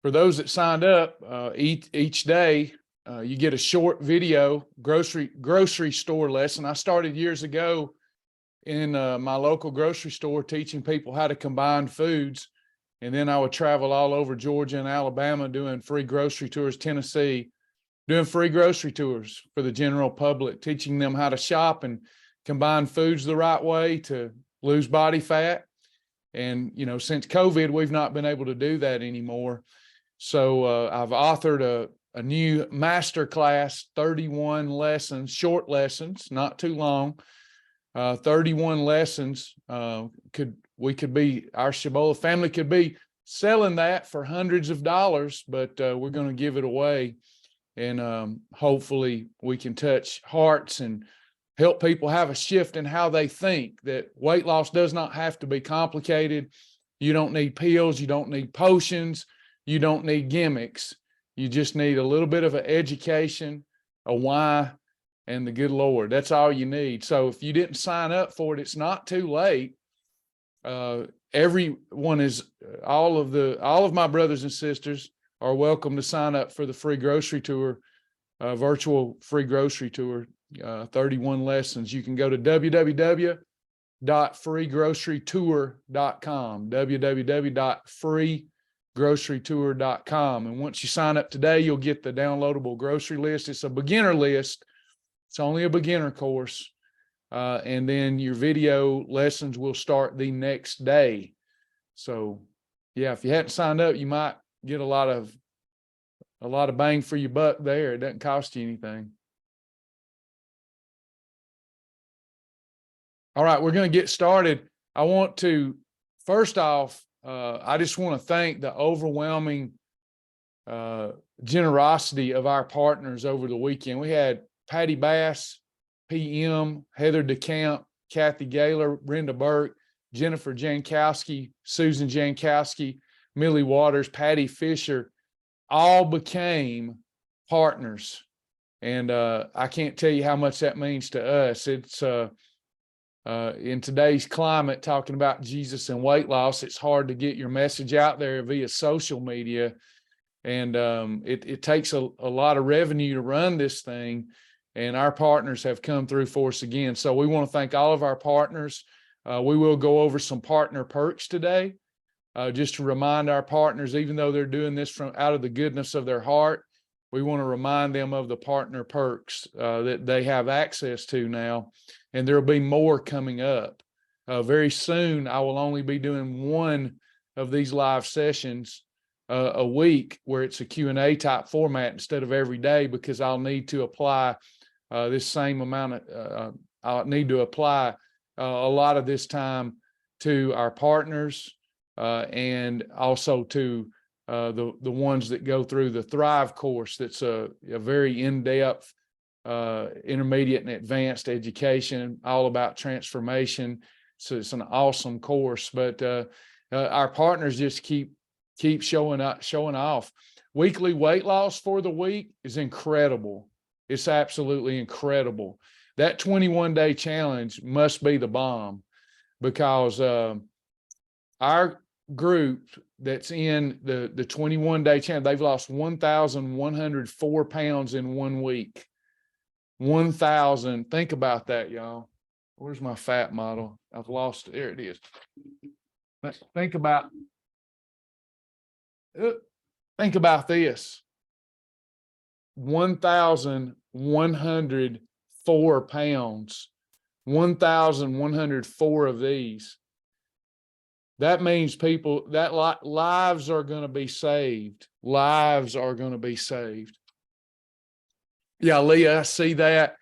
for those that signed up, each day, you get a short video grocery store lesson. I started years ago in my local grocery store teaching people how to combine foods. And then I would travel all over Georgia and Alabama doing free grocery tours, Tennessee, doing free grocery tours for the general public, teaching them how to shop and combine foods the right way to lose body fat. And, since COVID, we've not been able to do that anymore. So I've authored a new master class, 31 lessons, short lessons, not too long, 31 lessons. Our Shibboleth family could be selling that for hundreds of dollars, but we're going to give it away. And hopefully we can touch hearts and help people have a shift in how they think, that weight loss does not have to be complicated. You don't need pills. You don't need potions. You don't need gimmicks. You just need a little bit of an education, a why, and the good Lord. That's all you need. So if you didn't sign up for it, it's not too late. Everyone is, all of my brothers and sisters are welcome to sign up for the free grocery tour, virtual free grocery tour, 31 lessons. You can go to www.freegrocerytour.com, www.freegrocerytour.com. And once you sign up today, you'll get the downloadable grocery list. It's a beginner list. It's only a beginner course. And then your video lessons will start the next day. So yeah, if you hadn't signed up, you might get a lot of bang for your buck there. It doesn't cost you anything. All right, we're going to get started. I want to, first off, I just want to thank the overwhelming generosity of our partners over the weekend. We had Patty Bass, PM, Heather DeCamp, Kathy Gaylor, Brenda Burke, Jennifer Jankowski, Susan Jankowski, Millie Waters, Patty Fisher, all became partners. And I can't tell you how much that means to us. It's in today's climate, talking about Jesus and weight loss, it's hard to get your message out there via social media. And it takes a lot of revenue to run this thing. And our partners have come through for us again. So we want to thank all of our partners. We will go over some partner perks today, just to remind our partners, even though they're doing this from out of the goodness of their heart, we want to remind them of the partner perks that they have access to now. And there'll be more coming up. Very soon, I will only be doing one of these live sessions a week, where it's a Q&A type format instead of every day, because I'll need to apply this same amount of, I'll need to apply a lot of this time to our partners and also to the ones that go through the Thrive course. That's a very in-depth intermediate and advanced education, all about transformation. So it's an awesome course, but our partners just keep showing off. Weekly weight loss for the week is incredible. It's absolutely incredible. That 21-day challenge must be the bomb, because our group that's in the 21-day challenge, they've lost 1,104 pounds in 1 week. 1,000. Think about that, y'all. Where's my fat model? I've lost it. There it is. Think about this. 1,104 pounds. 1,104 of these. That means lives are going to be saved. Lives are going to be saved. Yeah, Leah, I see that.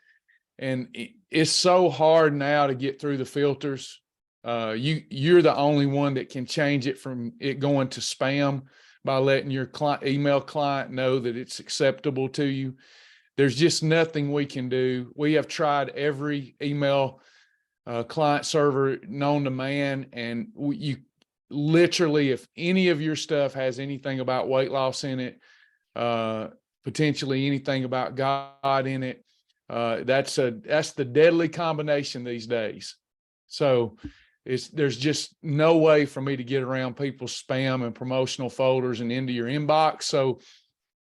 And it's so hard now to get through the filters. You're the only one that can change it from it going to spam by letting your email client know that it's acceptable to you. There's just nothing we can do. We have tried every email client server known to man, and you literally, if any of your stuff has anything about weight loss in it, potentially anything about God in it, that's the deadly combination these days. So there's just no way for me to get around people's spam and promotional folders and into your inbox. So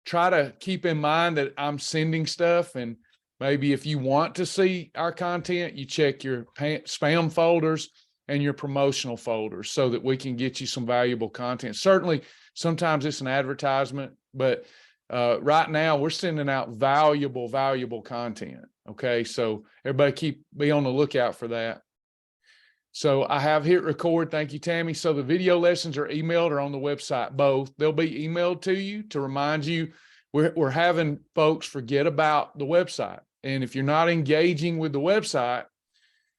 try to keep in mind that I'm sending stuff, and maybe if you want to see our content, you check your spam folders and your promotional folders so that we can get you some valuable content. Certainly, sometimes it's an advertisement, but right now we're sending out valuable content. Okay. So everybody be on the lookout for that. So I have hit record. Thank you, Tammy. So the video lessons are emailed or on the website, both. They'll be emailed to you to remind you. We're having folks forget about the website. And if you're not engaging with the website,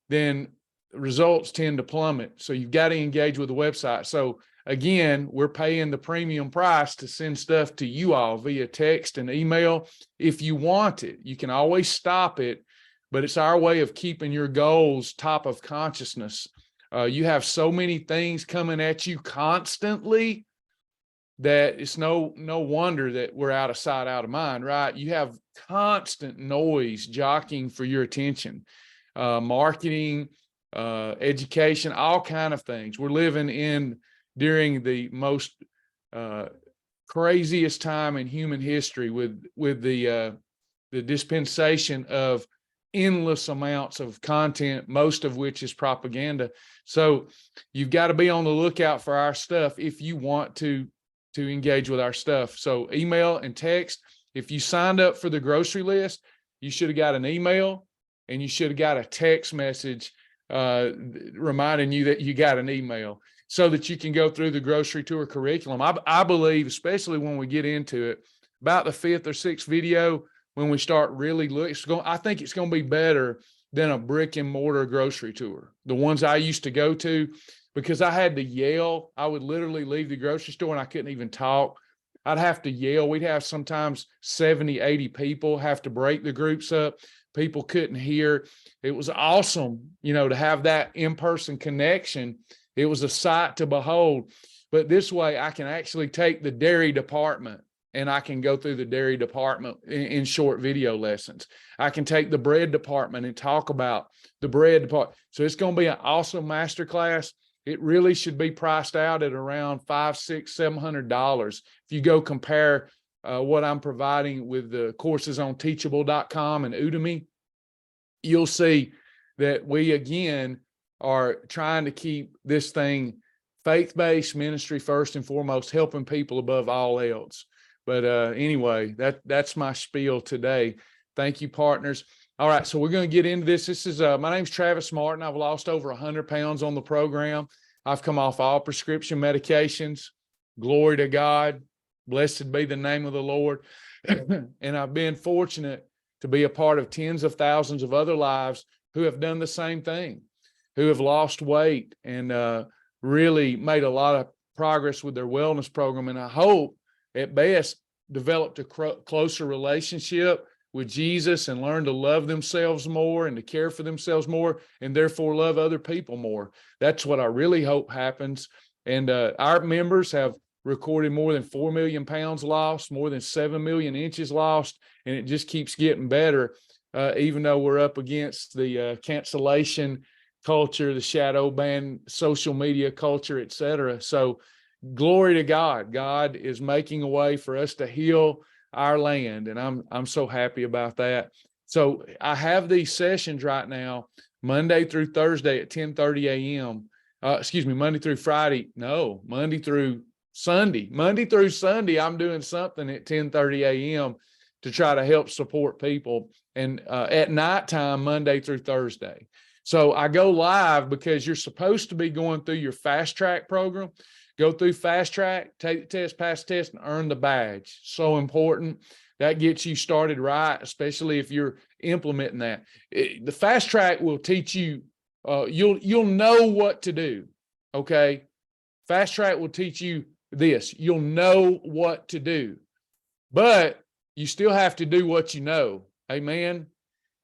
then results tend to plummet. So you've got to engage with the website. So again, we're paying the premium price to send stuff to you all via text and email. If you want it, you can always stop it, but it's our way of keeping your goals top of consciousness. You have so many things coming at you constantly that it's no wonder that we're out of sight, out of mind, right? You have constant noise jockeying for your attention, marketing, education, all kind of things. We're living during the most craziest time in human history with the dispensation of endless amounts of content, most of which is propaganda. So you've got to be on the lookout for our stuff if you want to engage with our stuff. So email and text. If you signed up for the grocery list, you should have got an email and you should have got a text message reminding you that you got an email so that you can go through the grocery tour curriculum. I believe, especially when we get into it, about the 5th or 6th video, when we start really looking, I think it's going to be better than a brick and mortar grocery tour. The ones I used to go to, because I had to yell. I would literally leave the grocery store and I couldn't even talk. I'd have to yell. We'd have sometimes 70, 80 people, have to break the groups up. People couldn't hear. It was awesome, to have that in-person connection. It was a sight to behold. But this way I can actually take the dairy department and I can go through the dairy department in short video lessons. I can take the bread department and talk about the bread department. So it's going to be an awesome masterclass. It really should be priced out at around $500, $600, $700. If you go compare what I'm providing with the courses on teachable.com and Udemy, you'll see that we, again, are trying to keep this thing faith-based ministry first and foremost, helping people above all else. But anyway, that's my spiel today. Thank you, partners. All right, so we're going to get into this. This is my name's Travis Martin. I've lost over 100 pounds on the program. I've come off all prescription medications. Glory to God. Blessed be the name of the Lord. And I've been fortunate to be a part of tens of thousands of other lives who have done the same thing, who have lost weight and really made a lot of progress with their wellness program. And I hope at best developed a closer relationship with Jesus and learn to love themselves more and to care for themselves more and therefore love other people more. That's what I really hope happens. And our members have recorded more than 4 million pounds lost, more than 7 million inches lost, and it just keeps getting better, even though we're up against the cancellation culture, the shadow ban, social media culture, et cetera. So glory to God. God is making a way for us to heal our land, and I'm so happy about that. So I have these sessions right now, Monday through Thursday at 10:30 a.m. Monday through Friday. No, Monday through Sunday. Monday through Sunday, I'm doing something at 10:30 a.m. to try to help support people, and at nighttime, Monday through Thursday. So I go live because you're supposed to be going through your fast track program. Go through fast track, take the test, pass the test, and earn the badge. So important. That gets you started right, especially if you're implementing that. The fast track will teach you, you'll know what to do, okay? Fast track will teach you this. You'll know what to do, but you still have to do what you know. Amen?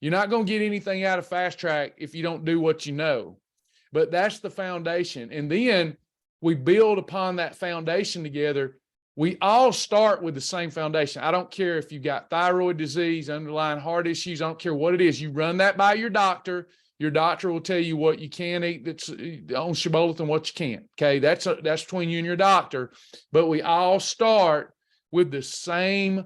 You're not going to get anything out of fast track if you don't do what you know, but that's the foundation. And then we build upon that foundation together. We all start with the same foundation. I don't care if you've got thyroid disease, underlying heart issues. I don't care what it is. You run that by your doctor. Your doctor will tell you what you can eat that's on Shibboleth and what you can't. Okay, that's between you and your doctor. But we all start with the same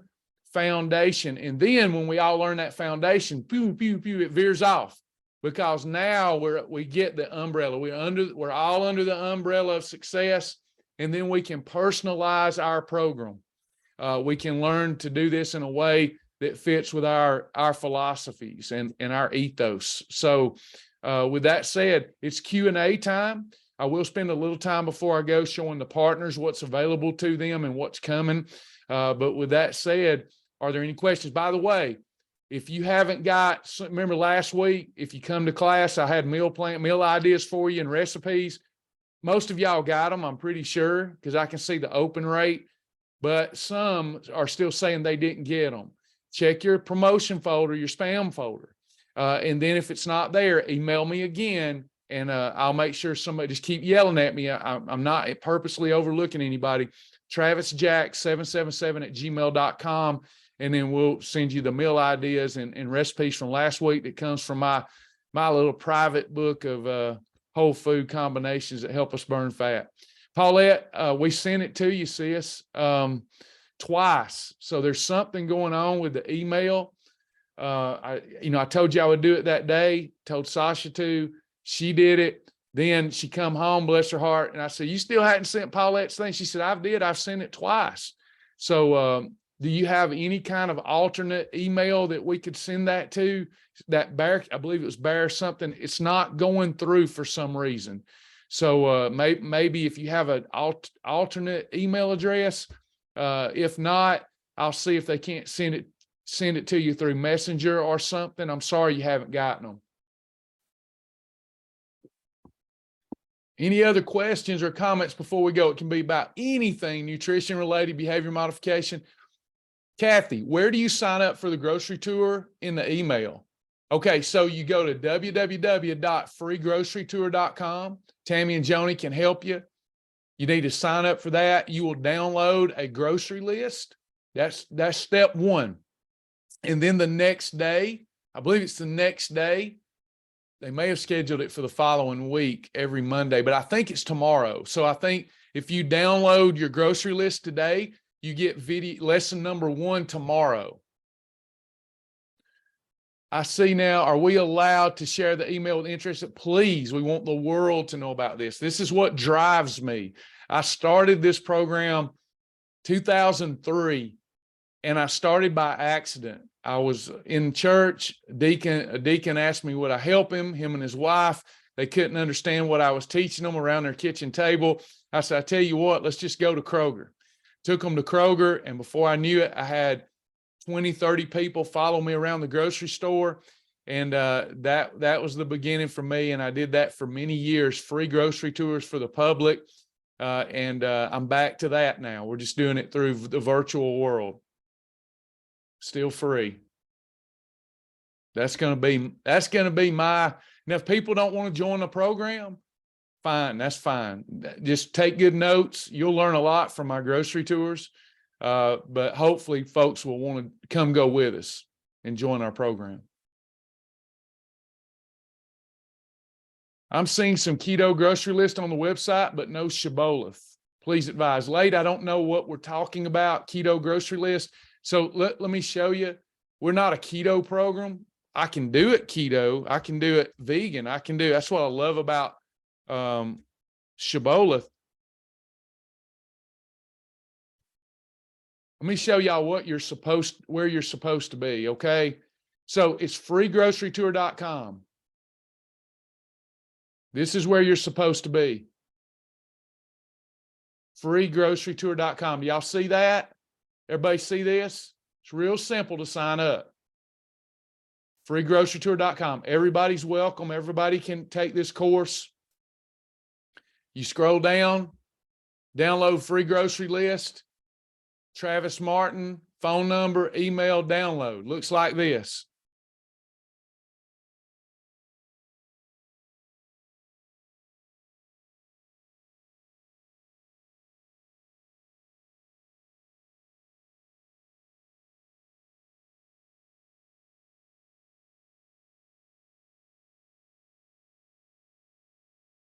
foundation, and then when we all learn that foundation, pew pew pew, it veers off, because now we get the umbrella. We're all under the umbrella of success, and then we can personalize our program. We can learn to do this in a way that fits with our philosophies and our ethos. So with that said, it's Q&A time. I will spend a little time before I go showing the partners what's available to them and what's coming. But with that said, are there any questions? By the way, if you haven't got, remember last week, if you come to class, I had meal ideas for you and recipes. Most of y'all got them, I'm pretty sure, because I can see the open rate, but some are still saying they didn't get them. Check your promotion folder, your spam folder. And then if it's not there, email me again, and I'll make sure somebody just keep yelling at me. I'm not purposely overlooking anybody. TravisJack777@gmail.com. And then we'll send you the meal ideas and recipes from last week that comes from my little private book of whole food combinations that help us burn fat. Paulette, we sent it to you, sis. Twice. So there's something going on with the email. I told you I would do it that day, told Sasha to, she did it. Then she come home, bless her heart. And I said, you still hadn't sent Paulette's thing? She said, I've sent it twice. So, do you have any kind of alternate email that we could send that to? That Bear, I believe it was Bear something. It's not going through for some reason. So, maybe if you have an alternate email address, if not, I'll see if they can't send it to you through Messenger or something. I'm sorry you haven't gotten them. Any other questions or comments before we go? It can be about anything nutrition related, behavior modification. Kathy, where do you sign up for the grocery tour? In the email. Okay, so you go to www.freegrocerytour.com. Tammy and Joni can help you. You need to sign up for that. You will download a grocery list. That's step one. And then the next day, I believe it's the next day, they may have scheduled it for the following week every Monday, but I think it's tomorrow. So I think if you download your grocery list today, you get video lesson number 1 tomorrow. I see now, are we allowed to share the email with interested? Please, we want the world to know about this. This is what drives me. I started this program 2003, and I started by accident. I was in church. A deacon asked me would I help him and his wife. They couldn't understand what I was teaching them around their kitchen table. I said, I tell you what, let's just go to Kroger. Took them to Kroger, and before I knew it, I had 20, 30 people follow me around the grocery store. And that was the beginning for me. And I did that for many years, free grocery tours for the public. And I'm back to that now. We're just doing it through the virtual world. Still free. That's going to be my, now if people don't want to join the program, fine, that's fine. Just take good notes. You'll learn a lot from our grocery tours. But hopefully folks will want to come go with us and join our program. I'm seeing some keto grocery list on the website, but no Shibboleth. Please advise. Late, I don't know what we're talking about, keto grocery list. So let me show you. We're not a keto program. I can do it keto. I can do it vegan. That's what I love about Shibboleth. Let me show y'all where you're supposed to be, okay? So it's freegrocerytour.com. This is where you're supposed to be. Freegrocerytour.com. Y'all see that? Everybody see this? It's real simple to sign up. Freegrocerytour.com. Everybody's welcome. Everybody can take this course. You scroll down, download free grocery list. Travis Martin, phone number, email, download. Looks like this.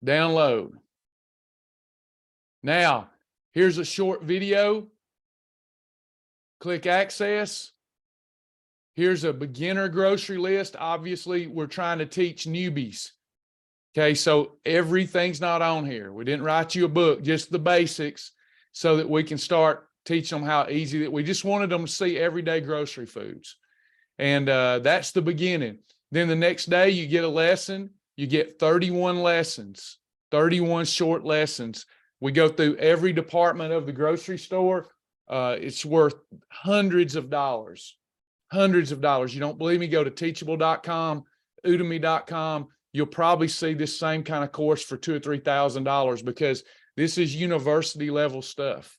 Download. Now, here's a short video. Click access. Here's a beginner grocery list. Obviously, we're trying to teach newbies. Okay, so everything's not on here. We didn't write you a book, just the basics, so that we can start teaching them how easy that we just wanted them to see everyday grocery foods. And that's the beginning. Then the next day you get a lesson. You get 31 lessons, 31 short lessons. We go through every department of the grocery store. It's worth hundreds of dollars. Hundreds of dollars. You don't believe me? Go to teachable.com, udemy.com. You'll probably see this same kind of course for $2,000 or $3,000 because this is university level stuff.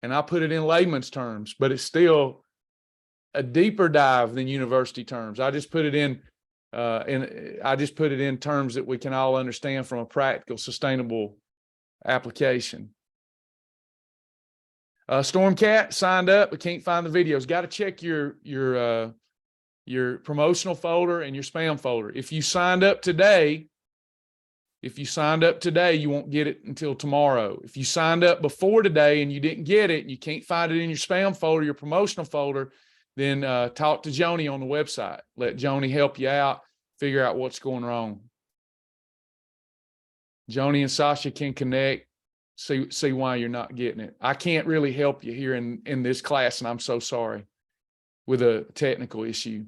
And I put it in layman's terms, but it's still a deeper dive than university terms. I just put it in terms that we can all understand from a practical, sustainable application. Stormcat signed up, but can't find the videos. Got to check your promotional folder and your spam folder. If you signed up today, you won't get it until tomorrow. If you signed up before today and you didn't get it and you can't find it in your spam folder, your promotional folder, then talk to Joni on the website. Let Joni help you out, figure out what's going wrong. Joni and Sasha can connect, see why you're not getting it. I can't really help you here in this class, and I'm so sorry, with a technical issue.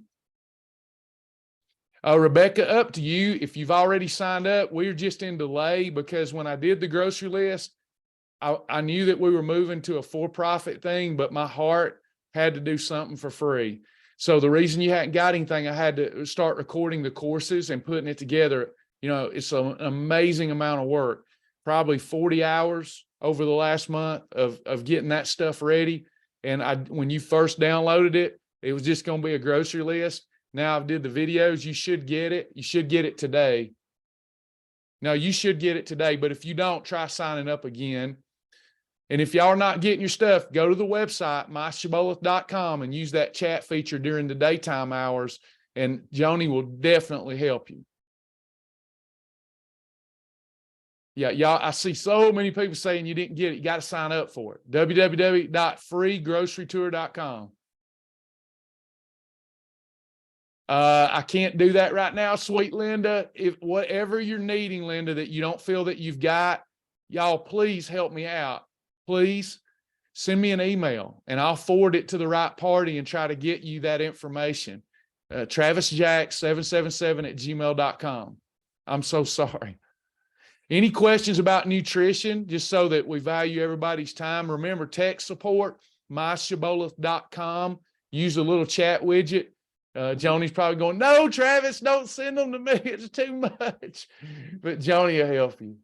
Rebecca, up to you. If you've already signed up, we're just in delay because when I did the grocery list, I knew that we were moving to a for-profit thing, but my heart had to do something for free. So the reason you hadn't got anything, I had to start recording the courses and putting it together. You know, it's an amazing amount of work, probably 40 hours over the last month of getting that stuff ready. And when you first downloaded it, it was just going to be a grocery list. Now I've did the videos. You should get it. You should get it today. No, you should get it today. But if you don't, try signing up again. And if y'all are not getting your stuff, go to the website, myshibboleth.com, and use that chat feature during the daytime hours, and Joni will definitely help you. Yeah, y'all, I see so many people saying you didn't get it. You got to sign up for it. www.freegrocerytour.com. I can't do that right now, sweet Linda. If whatever you're needing, Linda, that you don't feel that you've got, y'all please help me out. Please send me an email and I'll forward it to the right party and try to get you that information. TravisJack777@gmail.com. I'm so sorry. Any questions about nutrition, just so that we value everybody's time? Remember, tech support, myshibboleth.com. Use the little chat widget. Joni's probably going, no, Travis, don't send them to me. It's too much. But Joni will help you.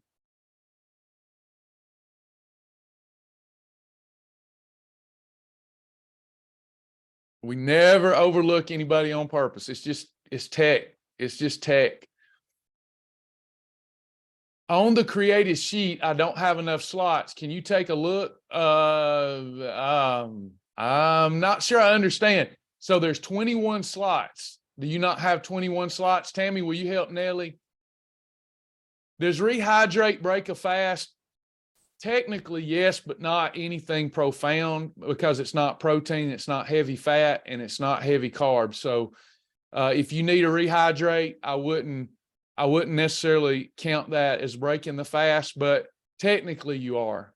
We never overlook anybody on purpose. It's tech. It's just tech. On the created sheet, I don't have enough slots. Can you take a look? I'm not sure I understand. So there's 21 slots. Do you not have 21 slots? Tammy, will you help Nellie? Does rehydrate break a fast? Technically, yes, but not anything profound because it's not protein, it's not heavy fat, and it's not heavy carbs. So if you need a rehydrate, I wouldn't necessarily count that as breaking the fast, but technically you are.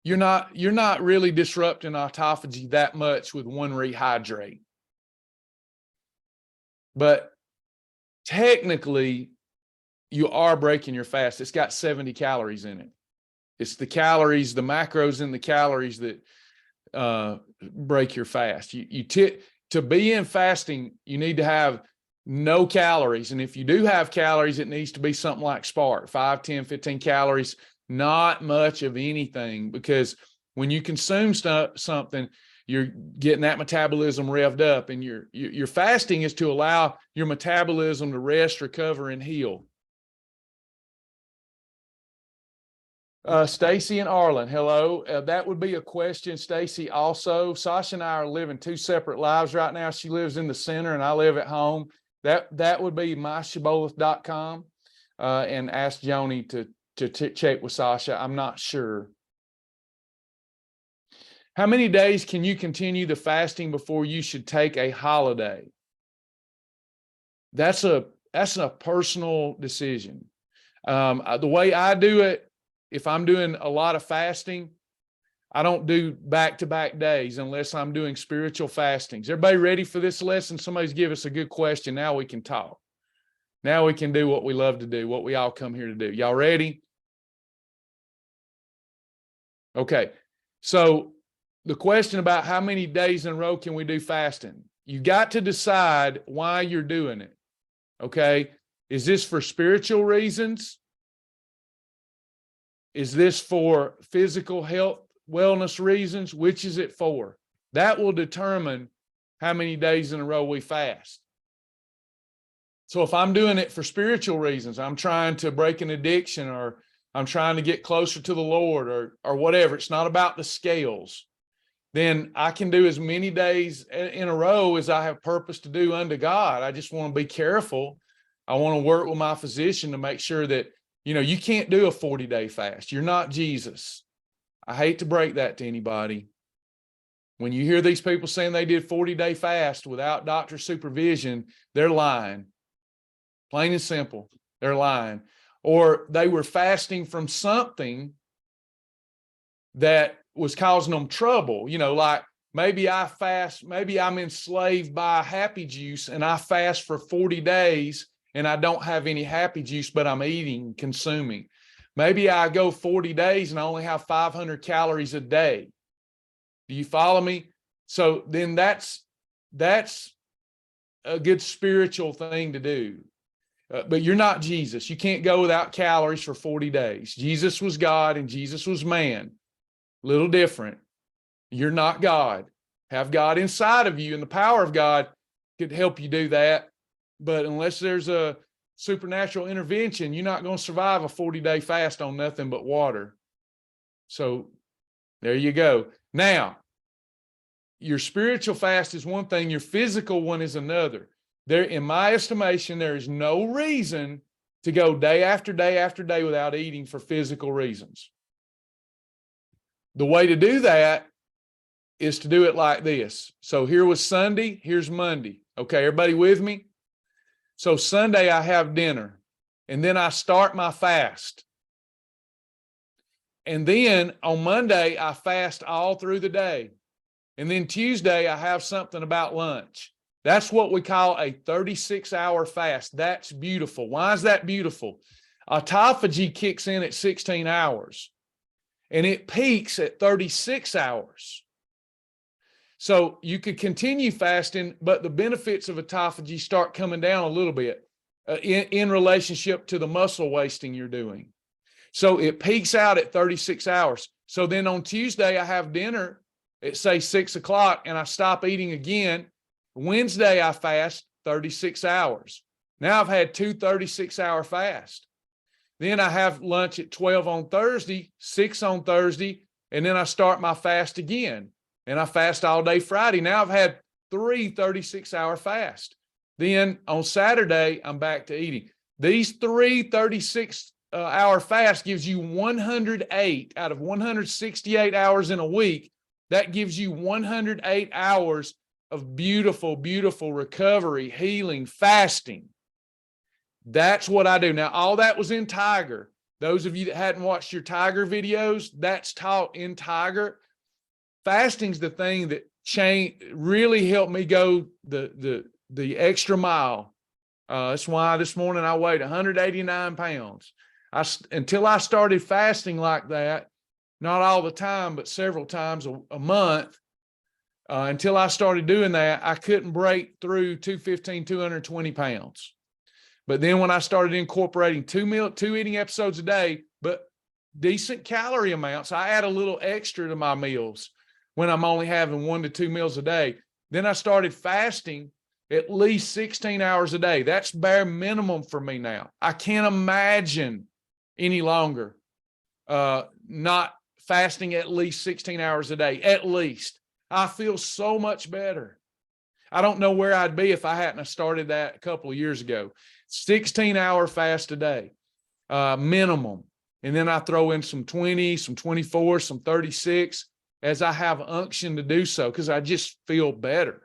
You're not really disrupting autophagy that much with one rehydrate. But technically, you are breaking your fast. It's got 70 calories in it. It's the calories, the macros in the calories that break your fast. To be in fasting, you need to have no calories. And if you do have calories, it needs to be something like Spark, 5, 10, 15 calories, not much of anything, because when you consume something, you're getting that metabolism revved up, and your fasting is to allow your metabolism to rest, recover, and heal. Stacy and Arlen, hello. That would be a question, Stacy. Also, Sasha and I are living two separate lives right now. She lives in the center and I live at home. That would be myshibboleth.com, and ask Joni to check with Sasha. I'm not sure. How many days can you continue the fasting before you should take a holiday? That's a personal decision. The way I do it, if I'm doing a lot of fasting, I don't do back-to-back days unless I'm doing spiritual fastings. Everybody ready for this lesson? Somebody's give us a good question. Now we can talk. Now we can do what we love to do, what we all come here to do. Y'all ready? Okay. So the question about how many days in a row can we do fasting? You got to decide why you're doing it. Okay. Is this for spiritual reasons? Is this for physical health, wellness reasons? Which is it for? That will determine how many days in a row we fast. So if I'm doing it for spiritual reasons, I'm trying to break an addiction, or I'm trying to get closer to the Lord, or whatever, it's not about the scales, then I can do as many days in a row as I have purpose to do unto God. I just want to be careful. I want to work with my physician to make sure that, you can't do a 40-day fast. You're not Jesus. I hate to break that to anybody. When you hear these people saying they did 40-day fast without doctor supervision, they're lying. Plain and simple, they're lying. Or they were fasting from something that was causing them trouble. Like maybe I'm enslaved by happy juice and I fast for 40 days and I don't have any happy juice, but I'm eating, consuming. Maybe I go 40 days and I only have 500 calories a day. Do you follow me? So then that's a good spiritual thing to do. But you're not Jesus. You can't go without calories for 40 days. Jesus was God and Jesus was man. Little different. You're not God. Have God inside of you, and the power of God could help you do that. But unless there's a supernatural intervention, you're not going to survive a 40-day fast on nothing but water. So there you go. Now, your spiritual fast is one thing, your physical one is another. There, in my estimation, there is no reason to go day after day after day without eating for physical reasons. The way to do that is to do it like this. So here was Sunday, here's Monday. Okay, everybody with me? So Sunday I have dinner, and then I start my fast. And then on Monday, I fast all through the day. And then Tuesday, I have something about lunch. That's what we call a 36-hour fast. That's beautiful. Why is that beautiful? Autophagy kicks in at 16 hours, and it peaks at 36 hours. So you could continue fasting, but the benefits of autophagy start coming down a little bit in relationship to the muscle wasting you're doing. So it peaks out at 36 hours. So then on Tuesday, I have dinner at say 6 o'clock and I stop eating again. Wednesday, I fast 36 hours. Now I've had two 36-hour fasts. Then I have lunch at 12 on Thursday, 6 on Thursday, and then I start my fast again. And I fast all day Friday. Now I've had three 36-hour fasts. Then on Saturday, I'm back to eating. These three 36-hour fasts gives you 108 out of 168 hours in a week. That gives you 108 hours of beautiful, beautiful recovery, healing, fasting. That's what I do. Now, all that was in Tiger. Those of you that hadn't watched your Tiger videos, that's taught in Tiger. Fasting's the thing that really helped me go the extra mile. That's why this morning I weighed 189 pounds. Until I started fasting like that, not all the time, but several times a month, until I started doing that, I couldn't break through 220 pounds. But then when I started incorporating two eating episodes a day, but decent calorie amounts, I add a little extra to my meals when I'm only having 1 to 2 meals a day. Then I started fasting at least 16 hours a day. That's bare minimum for me now. I can't imagine any longer. not fasting at least 16 hours a day, at least. I feel so much better. I don't know where I'd be if I hadn't started that a couple of years ago. 16-hour fast a day, minimum. And then I throw in some 20, some 24, some 36 as I have unction to do so, because I just feel better.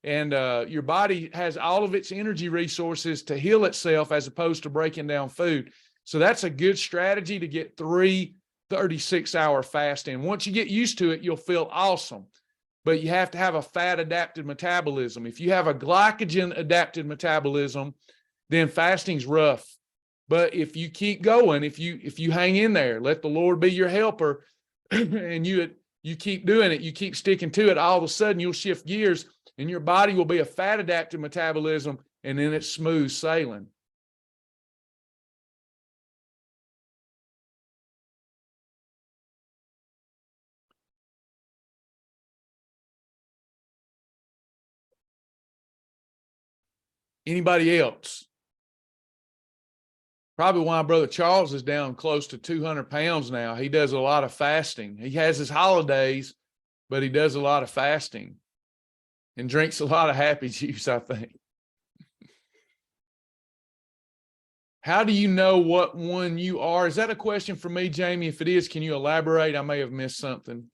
And your body has all of its energy resources to heal itself as opposed to breaking down food. So that's a good strategy to get 3 36-hour fast in. Once you get used to it, you'll feel awesome. But you have to have a fat adapted metabolism. If you have a glycogen adapted metabolism, then fasting's rough. But if you keep going, if you hang in there, let the Lord be your helper, and you keep doing it, you keep sticking to it, all of a sudden you'll shift gears and your body will be a fat adapted metabolism, and then it's smooth sailing. Anybody else? Probably why Brother Charles is down close to 200 pounds now. He does a lot of fasting. He has his holidays, but he does a lot of fasting and drinks a lot of happy juice, I think. How do you know what one you are? Is that a question for me, Jamie? If it is, can you elaborate? I may have missed something.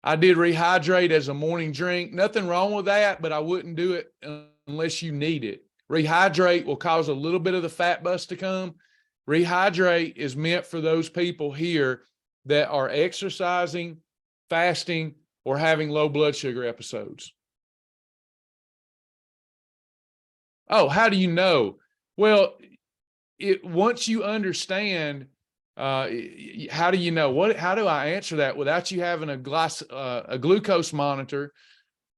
I did rehydrate as a morning drink. Nothing wrong with that, but I wouldn't do it unless you need it. Rehydrate will cause a little bit of the fat bust to come. Rehydrate is meant for those people here that are exercising, fasting, or having low blood sugar episodes. Oh, how do you know? Well, once you understand, how do you know? How do I answer that without you having a glucose monitor?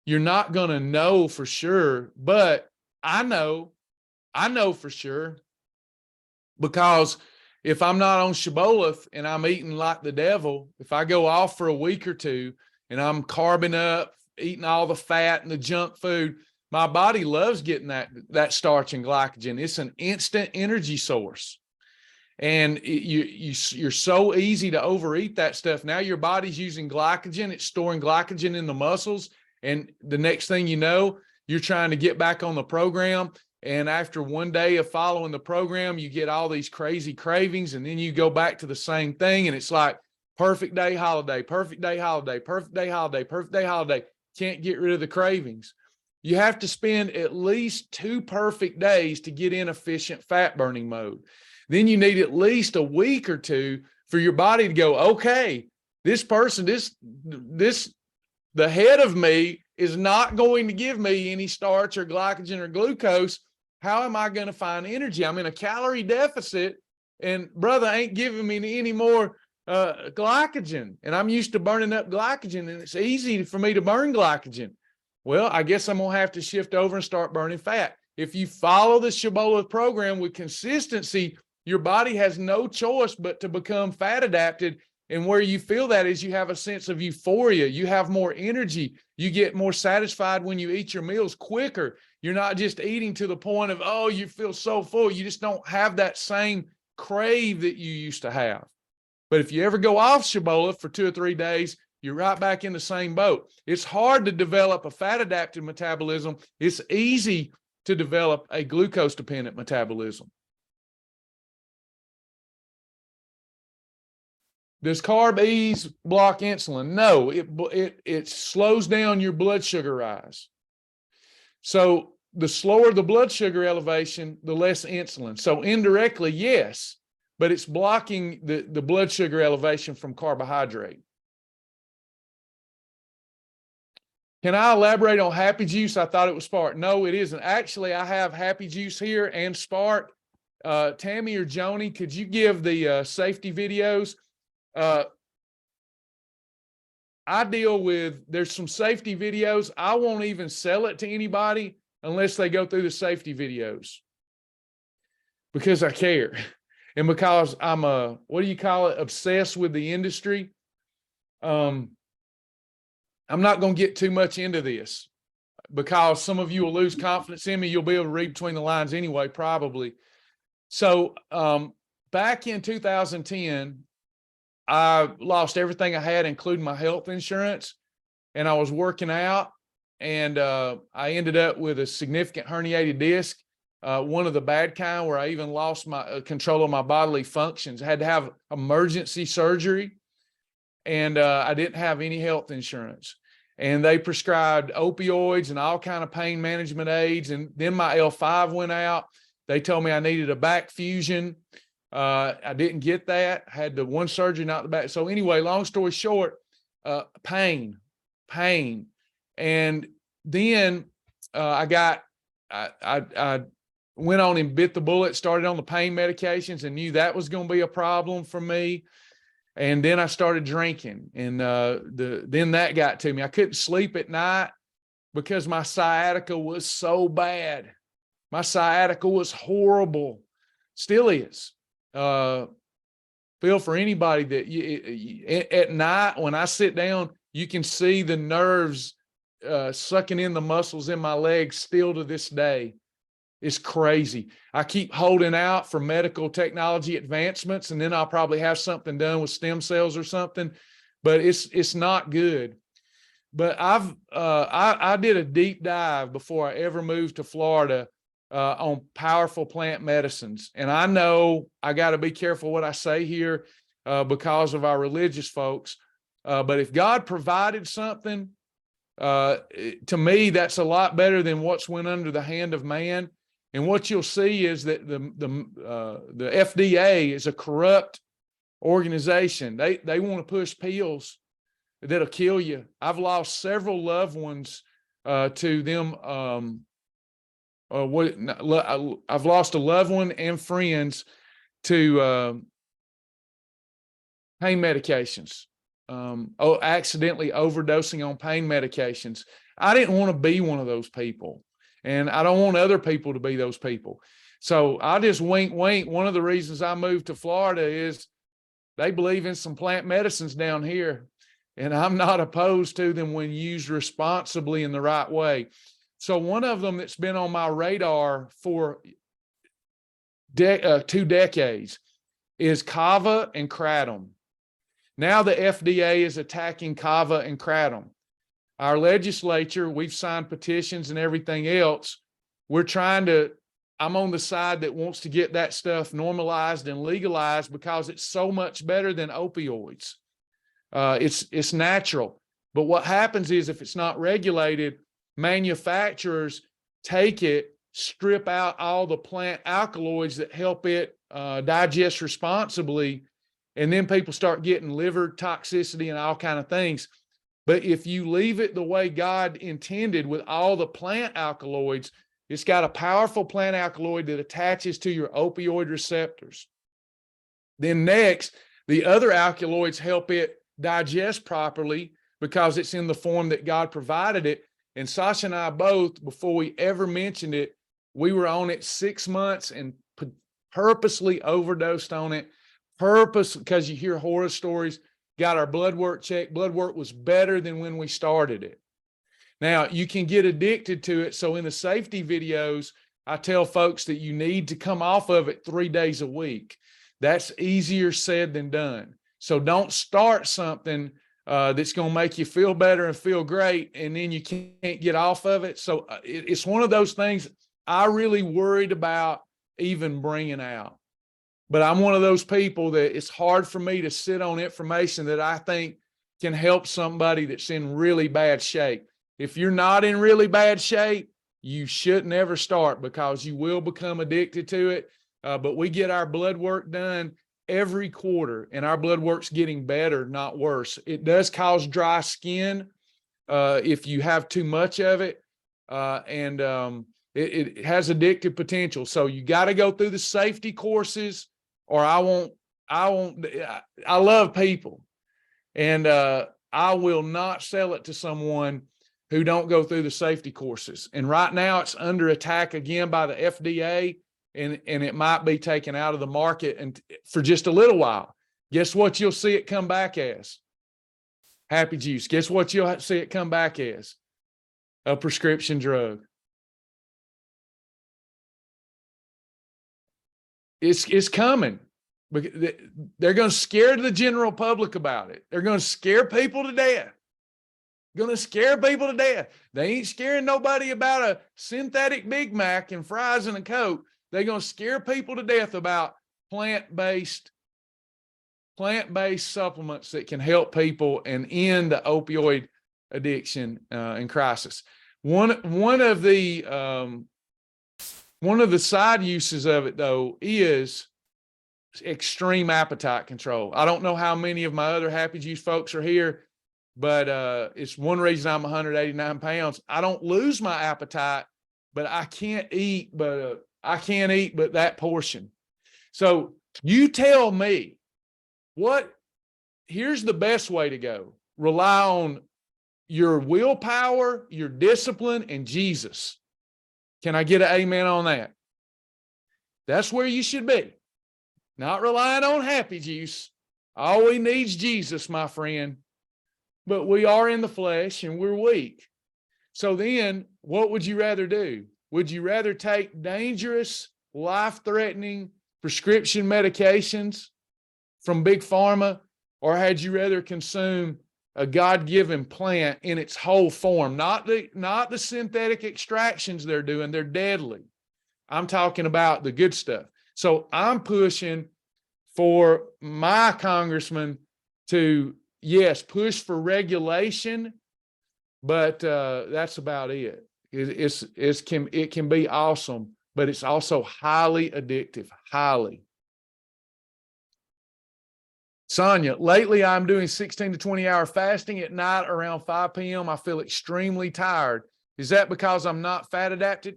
You're not going to know for sure, but I know for sure, because if I'm not on Shibboleth and I'm eating like the devil, if I go off for a week or two and I'm carbing up, eating all the fat and the junk food, my body loves getting that starch and glycogen. It's an instant energy source. And you're so easy to overeat that stuff. Now your body's using glycogen. It's storing glycogen in the muscles. And the next thing you know, you're trying to get back on the program. And after one day of following the program, you get all these crazy cravings. And then you go back to the same thing. And it's like perfect day, holiday, perfect day, holiday, perfect day, holiday, perfect day, holiday. Can't get rid of the cravings. You have to spend at least 2 perfect days to get in efficient fat burning mode. Then you need at least a week or 2 for your body to go, okay, this person, the head of me is not going to give me any starch or glycogen or glucose. How am I going to find energy? I'm in a calorie deficit, and brother ain't giving me any more glycogen. And I'm used to burning up glycogen, and it's easy for me to burn glycogen. Well, I guess I'm going to have to shift over and start burning fat. If you follow the Shibboleth program with consistency, your body has no choice but to become fat adapted. And where you feel that is you have a sense of euphoria. You have more energy. You get more satisfied when you eat your meals quicker. You're not just eating to the point of, oh, you feel so full. You just don't have that same crave that you used to have. But if you ever go off Shibboleth for 2 or 3 days, you're right back in the same boat. It's hard to develop a fat adapted metabolism. It's easy to develop a glucose dependent metabolism. Does carb ease block insulin? No, it slows down your blood sugar rise. So the slower the blood sugar elevation, the less insulin. So indirectly, yes, but it's blocking the blood sugar elevation from carbohydrate. Can I elaborate on Happy Juice? I thought it was Spark. No, it isn't. Actually, I have Happy Juice here and Spark. Tammy or Joni, could you give the safety videos? I deal with, there's some safety videos. I won't even sell it to anybody unless they go through the safety videos, because I care. And because I'm obsessed with the industry. I'm not going to get too much into this because some of you will lose confidence in me. You'll be able to read between the lines anyway, probably. So back in 2010, I lost everything I had, including my health insurance, and I was working out, and I ended up with a significant herniated disc, one of the bad kind, where I even lost my control of my bodily functions. I had to have emergency surgery, and I didn't have any health insurance. And they prescribed opioids and all kind of pain management aids. And then my L5 went out. They told me I needed a back fusion. I didn't get that. I had the one surgery, not the back. So anyway, long story short, pain. And then I went on and bit the bullet, started on the pain medications, and knew that was going to be a problem for me. And then I started drinking, and then that got to me. I couldn't sleep at night because my sciatica was so bad. My sciatica was horrible, still is. Feel for anybody that at night when I sit down, you can see the nerves sucking in the muscles in my legs still to this day. It's crazy. I keep holding out for medical technology advancements, and then I'll probably have something done with stem cells or something, but it's not good. But I did a deep dive before I ever moved to Florida on powerful plant medicines. And I know I got to be careful what I say here because of our religious folks. But if God provided something, to me, that's a lot better than what's went under the hand of man. And what you'll see is that the FDA is a corrupt organization. They want to push pills that'll kill you. I've lost several loved ones to them. I've lost a loved one and friends to pain medications. Accidentally overdosing on pain medications. I didn't want to be one of those people. And I don't want other people to be those people. So I just wink. One of the reasons I moved to Florida is they believe in some plant medicines down here. And I'm not opposed to them when used responsibly in the right way. So one of them that's been on my radar for 2 decades is kava and kratom. Now the FDA is attacking kava and kratom. Our legislature, we've signed petitions and everything else. I'm on the side that wants to get that stuff normalized and legalized because it's so much better than opioids. It's natural. But what happens is if it's not regulated, manufacturers take it, strip out all the plant alkaloids that help it digest responsibly, and then people start getting liver toxicity and all kind of things. But if you leave it the way God intended with all the plant alkaloids, it's got a powerful plant alkaloid that attaches to your opioid receptors. Then next, the other alkaloids help it digest properly because it's in the form that God provided it. And Sasha and I both, before we ever mentioned it, we were on it 6 months and purposely overdosed on it. Because you hear horror stories. Got our blood work checked. Blood work was better than when we started it. Now, you can get addicted to it. So in the safety videos, I tell folks that you need to come off of it 3 days a week. That's easier said than done. So don't start something that's going to make you feel better and feel great, and then you can't get off of it. So it's one of those things I really worried about even bringing out. But I'm one of those people that it's hard for me to sit on information that I think can help somebody that's in really bad shape. If you're not in really bad shape, you should never start because you will become addicted to it. But we get our blood work done every quarter, and our blood work's getting better, not worse. It does cause dry skin if you have too much of it, and it has addictive potential. So you got to go through the safety courses, or I love people, and I will not sell it to someone who don't go through the safety courses. And right now it's under attack again by the FDA, and it might be taken out of the market and for just a little while. Guess what you'll see it come back as? Happy juice. Guess what you'll see it come back as? A prescription drug. It's coming. Because they're going to scare the general public about it. They're going to scare people to death. Going to scare people to death. They ain't scaring nobody about a synthetic Big Mac and fries and a Coke. They're going to scare people to death about plant-based supplements that can help people and end the opioid addiction and crisis. One of the side uses of it, though, is extreme appetite control. I don't know how many of my other Happy Juice folks are here, but it's one reason I'm 189 pounds. I don't lose my appetite, but I can't eat but that portion. So you tell me here's the best way to go. Rely on your willpower, your discipline, and Jesus. Can I get an amen on that? That's where you should be. Not relying on Happy Juice. All we need is Jesus, my friend. But we are in the flesh and we're weak. So then, what would you rather do? Would you rather take dangerous, life-threatening prescription medications from Big Pharma, or had you rather consume a God-given plant in its whole form? Not the synthetic extractions they're doing. They're deadly. I'm talking about the good stuff. So I'm pushing for my congressman to, yes, push for regulation, but that's about it. It can be awesome, but it's also highly addictive, highly. Sonia, lately I'm doing 16 to 20 hour fasting at night around 5 p.m. I feel extremely tired. Is that because I'm not fat adapted?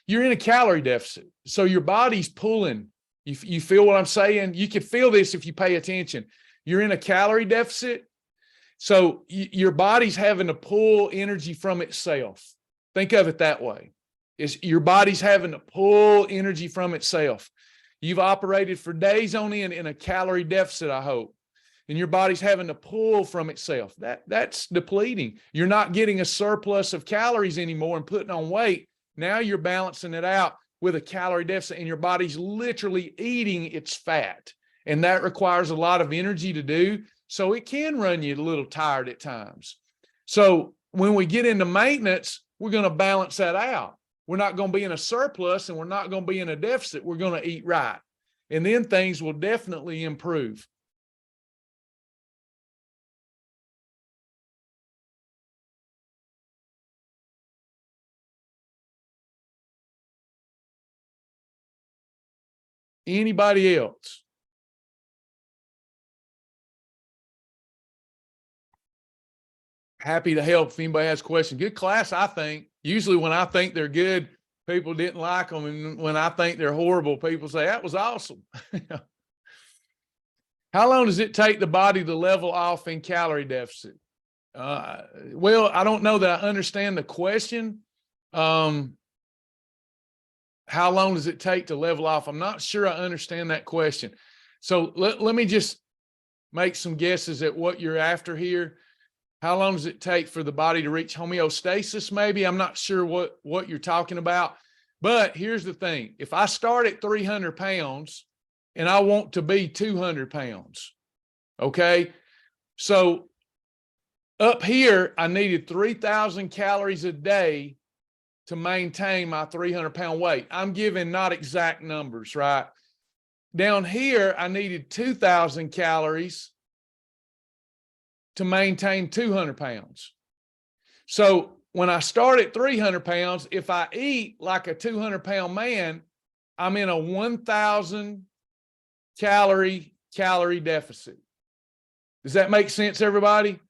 You're in a calorie deficit. So your body's pulling. You feel what I'm saying? You can feel this if you pay attention. You're in a calorie deficit. So your body's having to pull energy from itself. Think of it that way. Your body's having to pull energy from itself. You've operated for days on end in a calorie deficit, I hope. And your body's having to pull from itself. That's depleting. You're not getting a surplus of calories anymore and putting on weight. Now you're balancing it out with a calorie deficit, and your body's literally eating its fat. And that requires a lot of energy to do. So it can run you a little tired at times. So when we get into maintenance, we're going to balance that out. We're not going to be in a surplus and we're not going to be in a deficit. We're going to eat right. And then things will definitely improve. Anybody else? Happy to help if anybody has questions. Good class, I think. Usually when I think they're good, people didn't like them. And when I think they're horrible, people say, that was awesome. How long does it take the body to level off in calorie deficit? Well, I don't know that I understand the question. How long does it take to level off? I'm not sure I understand that question. So let me just make some guesses at what you're after here. How long does it take for the body to reach homeostasis? Maybe. I'm not sure what you're talking about. But here's the thing. If I start at 300 pounds and I want to be 200 pounds, okay? So up here, I needed 3,000 calories a day to maintain my 300-pound weight. I'm giving not exact numbers, right? Down here, I needed 2,000 calories to maintain 200 pounds. So when I start at 300 pounds, if I eat like a 200-pound man, I'm in a 1,000 calorie deficit. Does that make sense, everybody?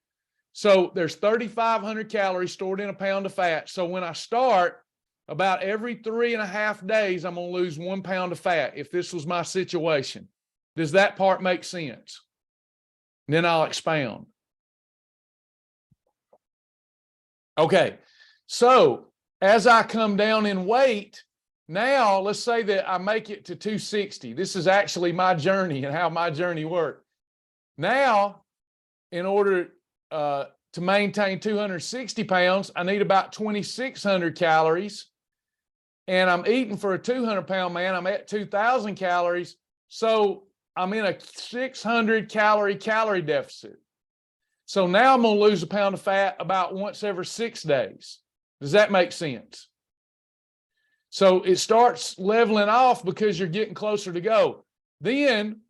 So there's 3,500 calories stored in a pound of fat. So when I start, about every 3.5 days, I'm going to lose 1 pound of fat if this was my situation. Does that part make sense? And then I'll expound. Okay, so as I come down in weight, now let's say that I make it to 260. This is actually my journey and how my journey worked. Now, in order to maintain 260 pounds, I need about 2,600 calories. And I'm eating for a 200-pound man. I'm at 2,000 calories. So I'm in a 600 calorie deficit. So now I'm going to lose a pound of fat about once every 6 days. Does that make sense? So it starts leveling off because you're getting closer to go. Then,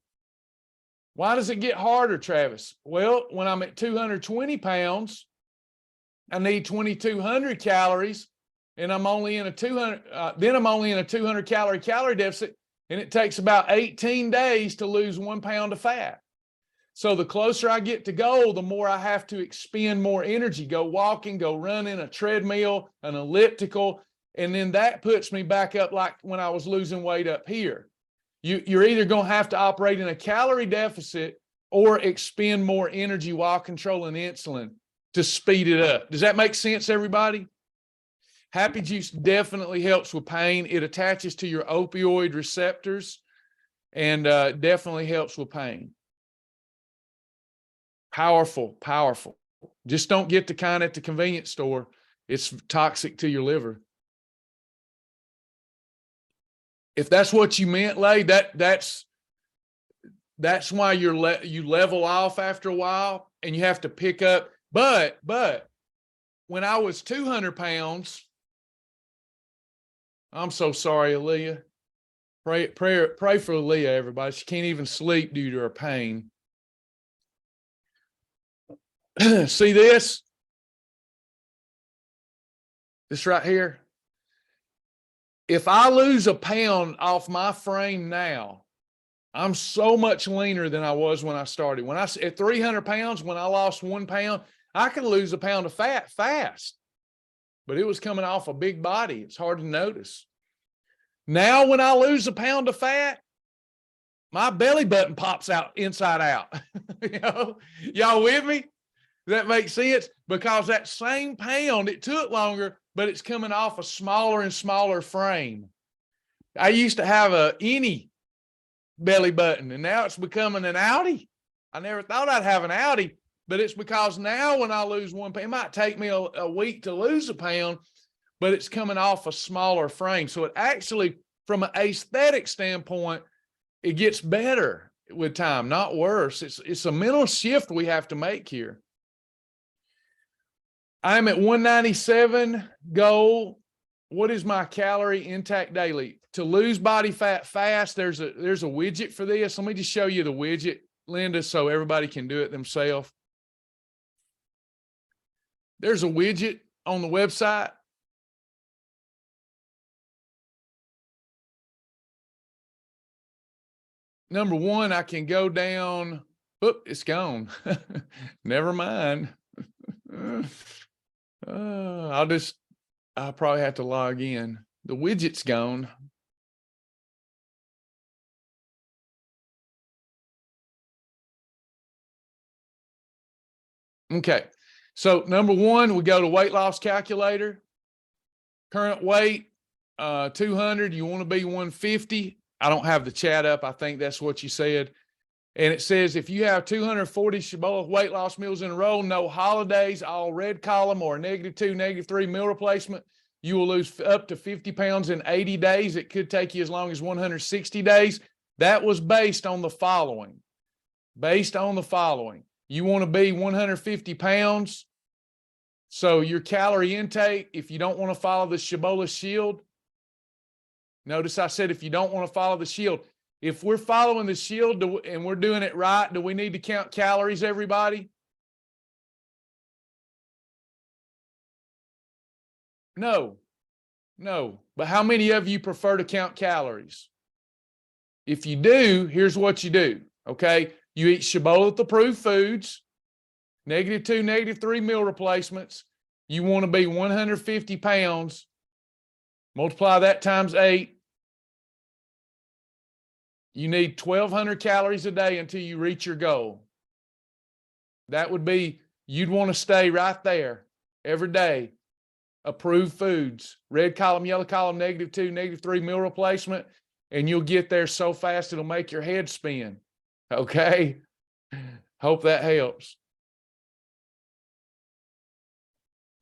why does it get harder, Travis? Well, when I'm at 220 pounds, I need 2,200 calories, and I'm only in a 200. Then I'm only in a 200 calorie deficit, and it takes about 18 days to lose 1 pound of fat. So the closer I get to goal, the more I have to expend more energy, go walking, go running, a treadmill, an elliptical, and then that puts me back up like when I was losing weight up here. You're either going to have to operate in a calorie deficit or expend more energy while controlling insulin to speed it up. Does that make sense, everybody? Happy Juice definitely helps with pain. It attaches to your opioid receptors and definitely helps with pain. Powerful, powerful. Just don't get the kind at the convenience store. It's toxic to your liver. If that's what you meant, Lay, that's why you level off after a while and you have to pick up. But when I was 200 pounds, I'm so sorry, Aaliyah. Pray for Aaliyah, everybody. She can't even sleep due to her pain. See this? This right here. If I lose a pound off my frame now, I'm so much leaner than I was when I started. When I at 300 pounds, when I lost 1 pound, I could lose a pound of fat fast, but it was coming off a big body. It's hard to notice. Now, when I lose a pound of fat, my belly button pops out inside out. You know, y'all with me? Does that make sense? Because that same pound, it took longer, but it's coming off a smaller and smaller frame. I used to have a innie belly button, and now it's becoming an outie. I never thought I'd have an outie, but it's because now when I lose 1 pound, it might take me a week to lose a pound, but it's coming off a smaller frame. So it actually, from an aesthetic standpoint, it gets better with time, not worse. It's a mental shift we have to make here. I'm at 197 goal. What is my calorie intake daily? To lose body fat fast, there's a widget for this. Let me just show you the widget, Linda, so everybody can do it themselves. There's a widget on the website. Number one, I can go down. Oop, it's gone. Never mind. I'll probably have to log in. The widget's gone. Okay. So number one, we go to weight loss calculator. Current weight, 200. You want to be 150. I don't have the chat up. I think that's what you said. And it says, if you have 240 Shibboleth weight loss meals in a row, no holidays, all red column or -2, -3 meal replacement, you will lose up to 50 pounds in 80 days. It could take you as long as 160 days. That was based on the following. You want to be 150 pounds. So your calorie intake, if you don't want to follow the Shibboleth shield, notice I said if you don't want to follow the shield, if we're following the shield and we're doing it right, do we need to count calories, everybody? No. But how many of you prefer to count calories? If you do, here's what you do, okay? You eat Shibboleth approved foods, -2, -3 meal replacements. You want to be 150 pounds. Multiply that times 8. You need 1,200 calories a day until you reach your goal. That would be, you'd want to stay right there every day. Approved foods, red column, yellow column, -2, -3 meal replacement, and you'll get there so fast it'll make your head spin. Okay? Hope that helps.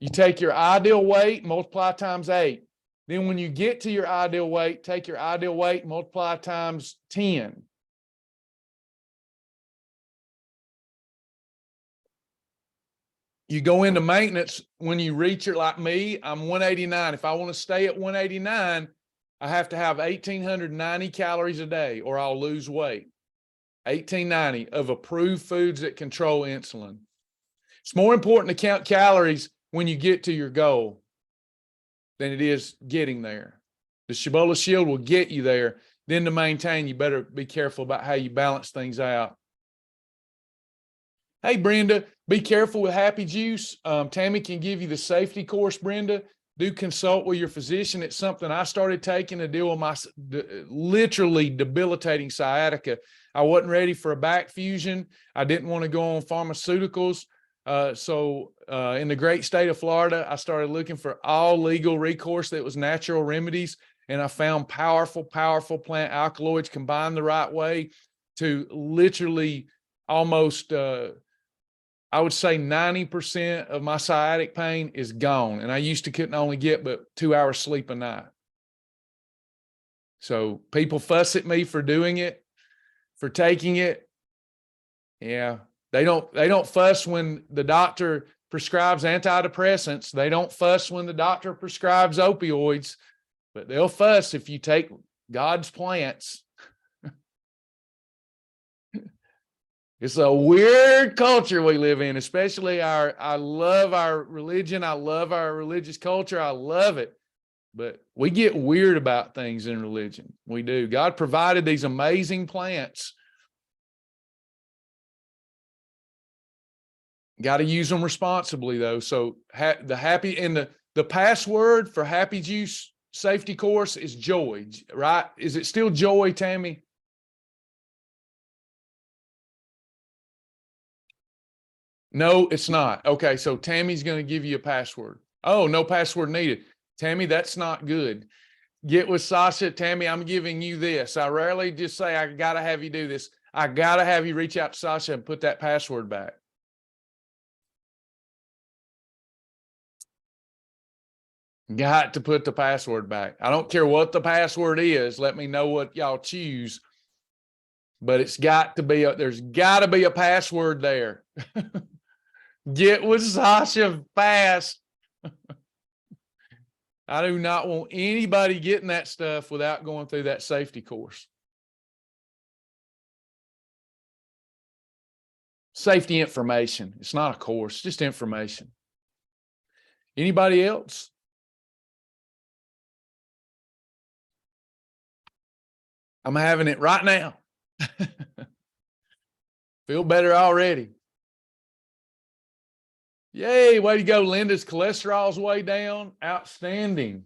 You take your ideal weight, multiply times 8. Then when you get to your ideal weight, take your ideal weight, multiply times 10. You go into maintenance when you reach it, like me, I'm 189. If I want to stay at 189, I have to have 1,890 calories a day or I'll lose weight. 1,890 of approved foods that control insulin. It's more important to count calories when you get to your goal than it is getting there. The Shibboleth Shield will get you there. Then to maintain, you better be careful about how you balance things out. Hey, Brenda, be careful with Happy Juice. Tammy can give you the safety course, Brenda. Do consult with your physician. It's something I started taking to deal with my literally debilitating sciatica. I wasn't ready for a back fusion. I didn't want to go on pharmaceuticals. So in the great state of Florida, I started looking for all legal recourse that was natural remedies. And I found powerful, powerful plant alkaloids combined the right way to literally almost, I would say 90% of my sciatic pain is gone. And I used to couldn't only get but 2 hours sleep a night. So people fuss at me for doing it, for taking it. Yeah. They don't fuss when the doctor prescribes antidepressants. They don't fuss when the doctor prescribes opioids, but they'll fuss if you take God's plants. It's a weird culture we live in, especially I love our religion. I love our religious culture. I love it. But we get weird about things in religion. We do. God provided these amazing plants. Got to use them responsibly, though. So the password for Happy Juice safety course is joy, right? Is it still joy, Tammy? No, it's not. Okay, so Tammy's going to give you a password. Oh, no password needed. Tammy, that's not good. Get with Sasha. Tammy, I'm giving you this. I rarely just say, I got to have you do this. I got to have you reach out to Sasha and put that password back. Got to put the password back. I don't care what the password is. Let me know what y'all choose. But it's got to be, there's got to be a password there. Get with Sasha fast. I do not want anybody getting that stuff without going through that safety course. Safety information. It's not a course, just information. Anybody else? I'm having it right now. Feel better already. Yay, way to go. Linda's cholesterol's way down. Outstanding.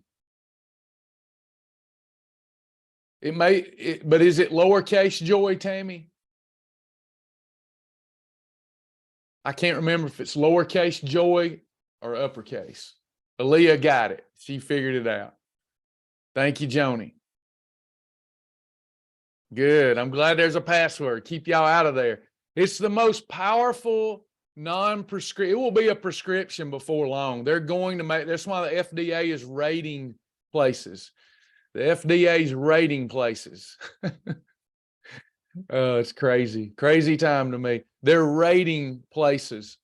But is it lowercase joy, Tammy? I can't remember if it's lowercase joy or uppercase. Aaliyah got it. She figured it out. Thank you, Joni. Good. I'm glad there's a password. Keep y'all out of there. It's the most powerful non-prescription. It will be a prescription before long. They're going to make, that's why the FDA is rating places. The FDA is rating places. It's crazy. Crazy time to me. They're rating places.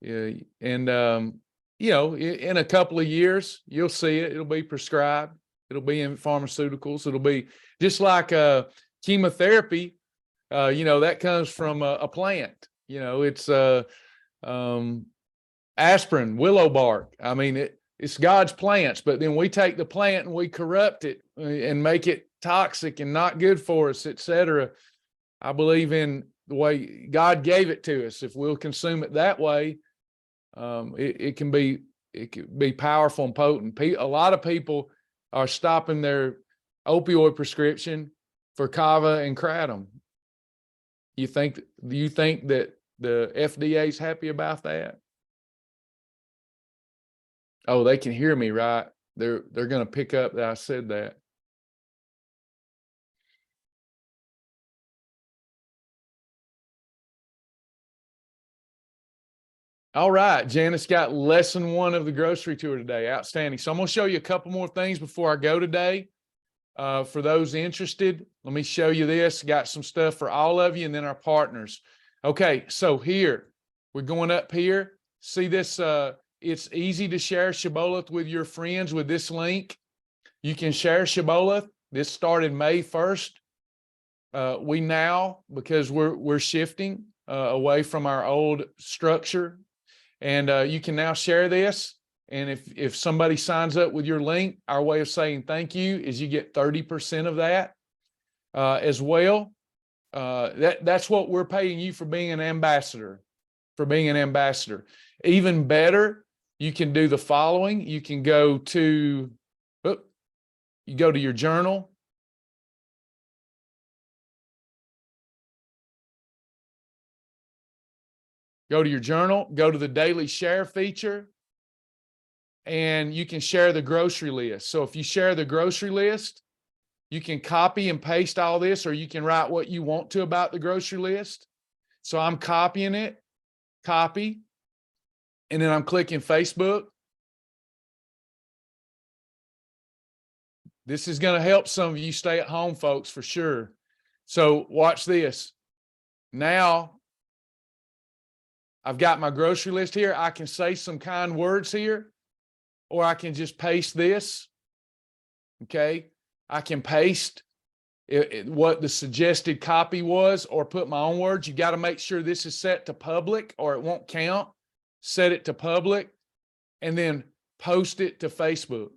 Yeah. And, you know, in a couple of years, you'll see it. It'll be prescribed. It'll be in pharmaceuticals. It'll be just like chemotherapy. You know, that comes from a plant. You know, it's aspirin, willow bark. I mean, it's God's plants, but then we take the plant and we corrupt it and make it toxic and not good for us, etc. I believe in the way God gave it to us. If we'll consume it that way, it can be powerful and potent. A lot of people are stopping their opioid prescription for kava and kratom. Do you think that the FDA is happy about that? Oh, they can hear me, right? They're going to pick up that I said that. All right, Janice got lesson 1 of the grocery tour today. Outstanding. So I'm going to show you a couple more things before I go today. For those interested, let me show you this. Got some stuff for all of you and then our partners. Okay, so here, we're going up here. See this, it's easy to share Shibboleth with your friends with this link. You can share Shibboleth. This started May 1st. We now, because we're shifting away from our old structure, and you can now share this. And if somebody signs up with your link, our way of saying thank you is you get 30% of that as well. That's what we're paying you for being an ambassador. Even better, you can do the following. You can go to, you go to your journal. Go to your journal, go to the daily share feature, and you can share the grocery list. So if you share the grocery list, you can copy and paste all this, or you can write what you want to about the grocery list. So I'm copying it, copy, and then I'm clicking Facebook. This is going to help some of you stay at home folks for sure. So watch this. Now I've got my grocery list here. I can say some kind words here, or I can just paste this. Okay. I can paste what the suggested copy was, or put my own words. You got to make sure this is set to public or it won't count. Set it to public and then post it to Facebook.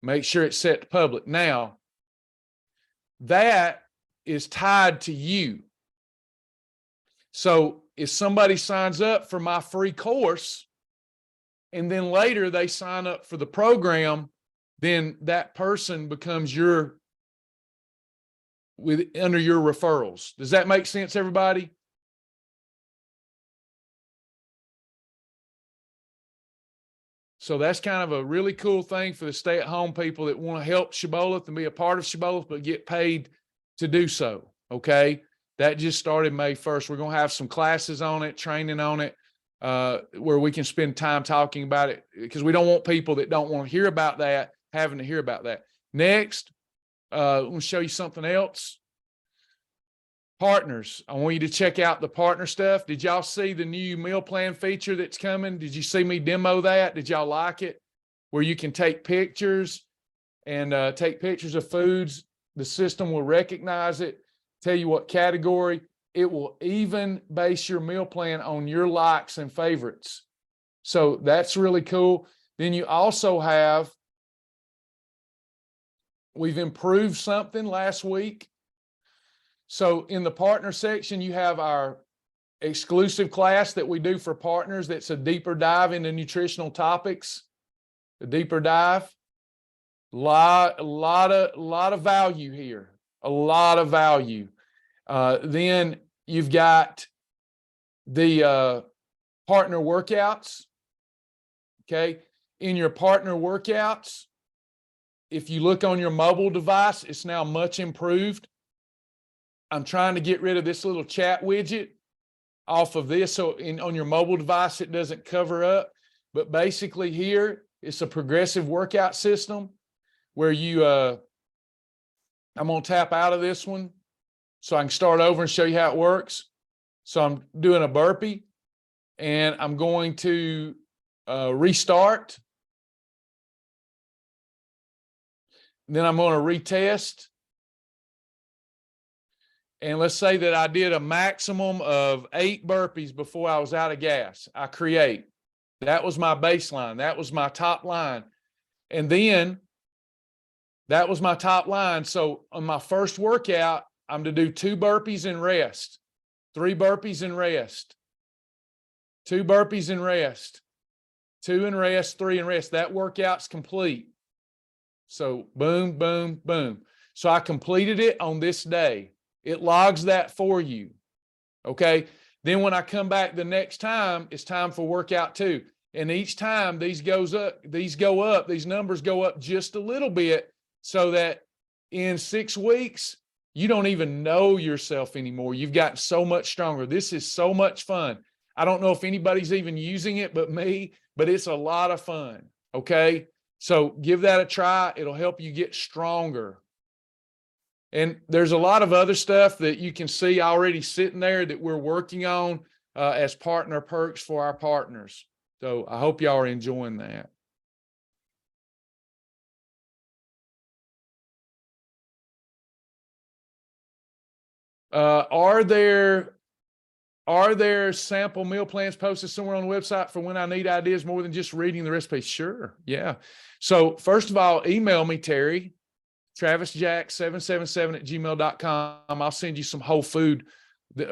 Make sure it's set to public. Now, that is tied to you. So if somebody signs up for my free course and then later they sign up for the program, then that person becomes under your referrals. Does that make sense, everybody? So that's kind of a really cool thing for the stay-at-home people that want to help Shibboleth and be a part of Shibboleth, but get paid to do so, okay? That just started May 1st. We're going to have some classes on it, training on it, where we can spend time talking about it, because we don't want people that don't want to hear about that having to hear about that. Next, I'm going to show you something else. Partners. I want you to check out the partner stuff. Did y'all see the new meal plan feature that's coming? Did you see me demo that? Did y'all like it? Where you can take pictures and take pictures of foods. The system will recognize it, tell you what category. It will even base your meal plan on your likes and favorites. So that's really cool. Then you also have, we've improved something last week. So in the partner section, you have our exclusive class that we do for partners. That's a deeper dive into nutritional topics, a deeper dive. A lot of value here, a lot of value. Then you've got the partner workouts. Okay. In your partner workouts, if you look on your mobile device, it's now much improved. I'm trying to get rid of this little chat widget off of this. So on your mobile device, it doesn't cover up. But basically here, it's a progressive workout system where you, I'm going to tap out of this one so I can start over and show you how it works. So I'm doing a burpee and I'm going to restart. Then I'm going to retest. And let's say that I did a maximum of 8 burpees before I was out of gas. I create. That was my baseline. That was my top line. And then that was my top line. So on my first workout, I'm to do 2 burpees and rest, 3 burpees and rest, 2 burpees and rest, 2 and rest, 3 and rest. That workout's complete. So boom, boom, boom. So I completed it on this day. It logs that for you. Okay. Then when I come back the next time, it's time for workout 2. And each time these go up, these numbers go up just a little bit, so that in 6 weeks, you don't even know yourself anymore. You've gotten so much stronger. This is so much fun. I don't know if anybody's even using it but me, but it's a lot of fun. Okay. So give that a try. It'll help you get stronger. And there's a lot of other stuff that you can see already sitting there that we're working on. as partner perks for our partners. So I hope y'all are enjoying that. Are there sample meal plans posted somewhere on the website for when I need ideas more than just reading the recipe? Sure. Yeah. So first of all, email me, Terry, travisjack777@gmail.com. I'll send you some whole food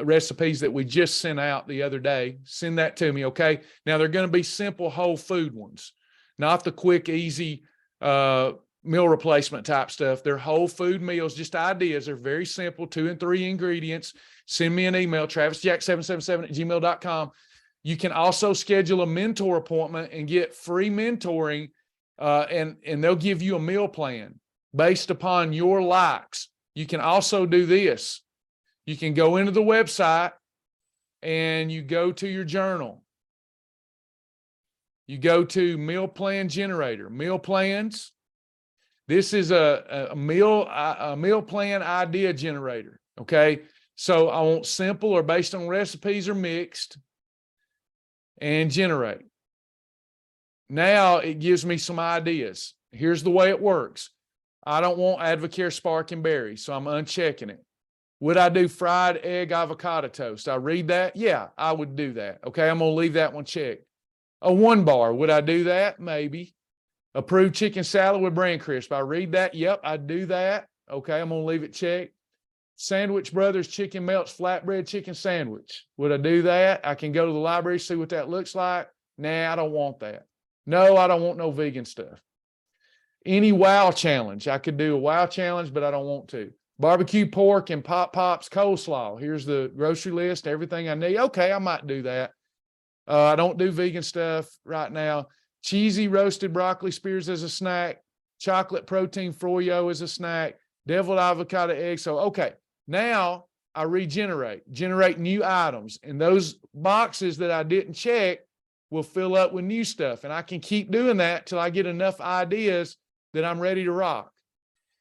recipes that we just sent out the other day. Send that to me. Okay. Now they're going to be simple whole food ones, not the quick, easy, meal replacement type stuff. They're whole food meals, just ideas. They're very simple, 2 and 3 ingredients. Send me an email, travisjack777@gmail.com. You can also schedule a mentor appointment and get free mentoring, and they'll give you a meal plan based upon your likes. You can also do this. You can go into the website and you go to your journal. You go to meal plan generator, meal plans. This is a meal plan idea generator. Okay. So I want simple or based on recipes or mixed, and generate. Now it gives me some ideas. Here's the way it works. I don't want Advocare Spark and Berry, so I'm unchecking it. Would I do fried egg avocado toast? I read that. Yeah, I would do that. Okay. I'm going to leave that one checked. A 1 bar. Would I do that? Maybe. Approved chicken salad with bran crisp. I read that. Yep, I do that. Okay, I'm going to leave it checked. Sandwich Brothers Chicken Melts Flatbread Chicken Sandwich. Would I do that? I can go to the library, see what that looks like. Nah, I don't want that. No, I don't want no vegan stuff. Any wow challenge. I could do a wow challenge, but I don't want to. Barbecue pork and Pop Pops coleslaw. Here's the grocery list, everything I need. Okay, I might do that. I don't do vegan stuff right now. Cheesy roasted broccoli spears as a snack, chocolate protein froyo as a snack, deviled avocado egg. So, okay, now I generate new items, and those boxes that I didn't check will fill up with new stuff. And I can keep doing that till I get enough ideas that I'm ready to rock.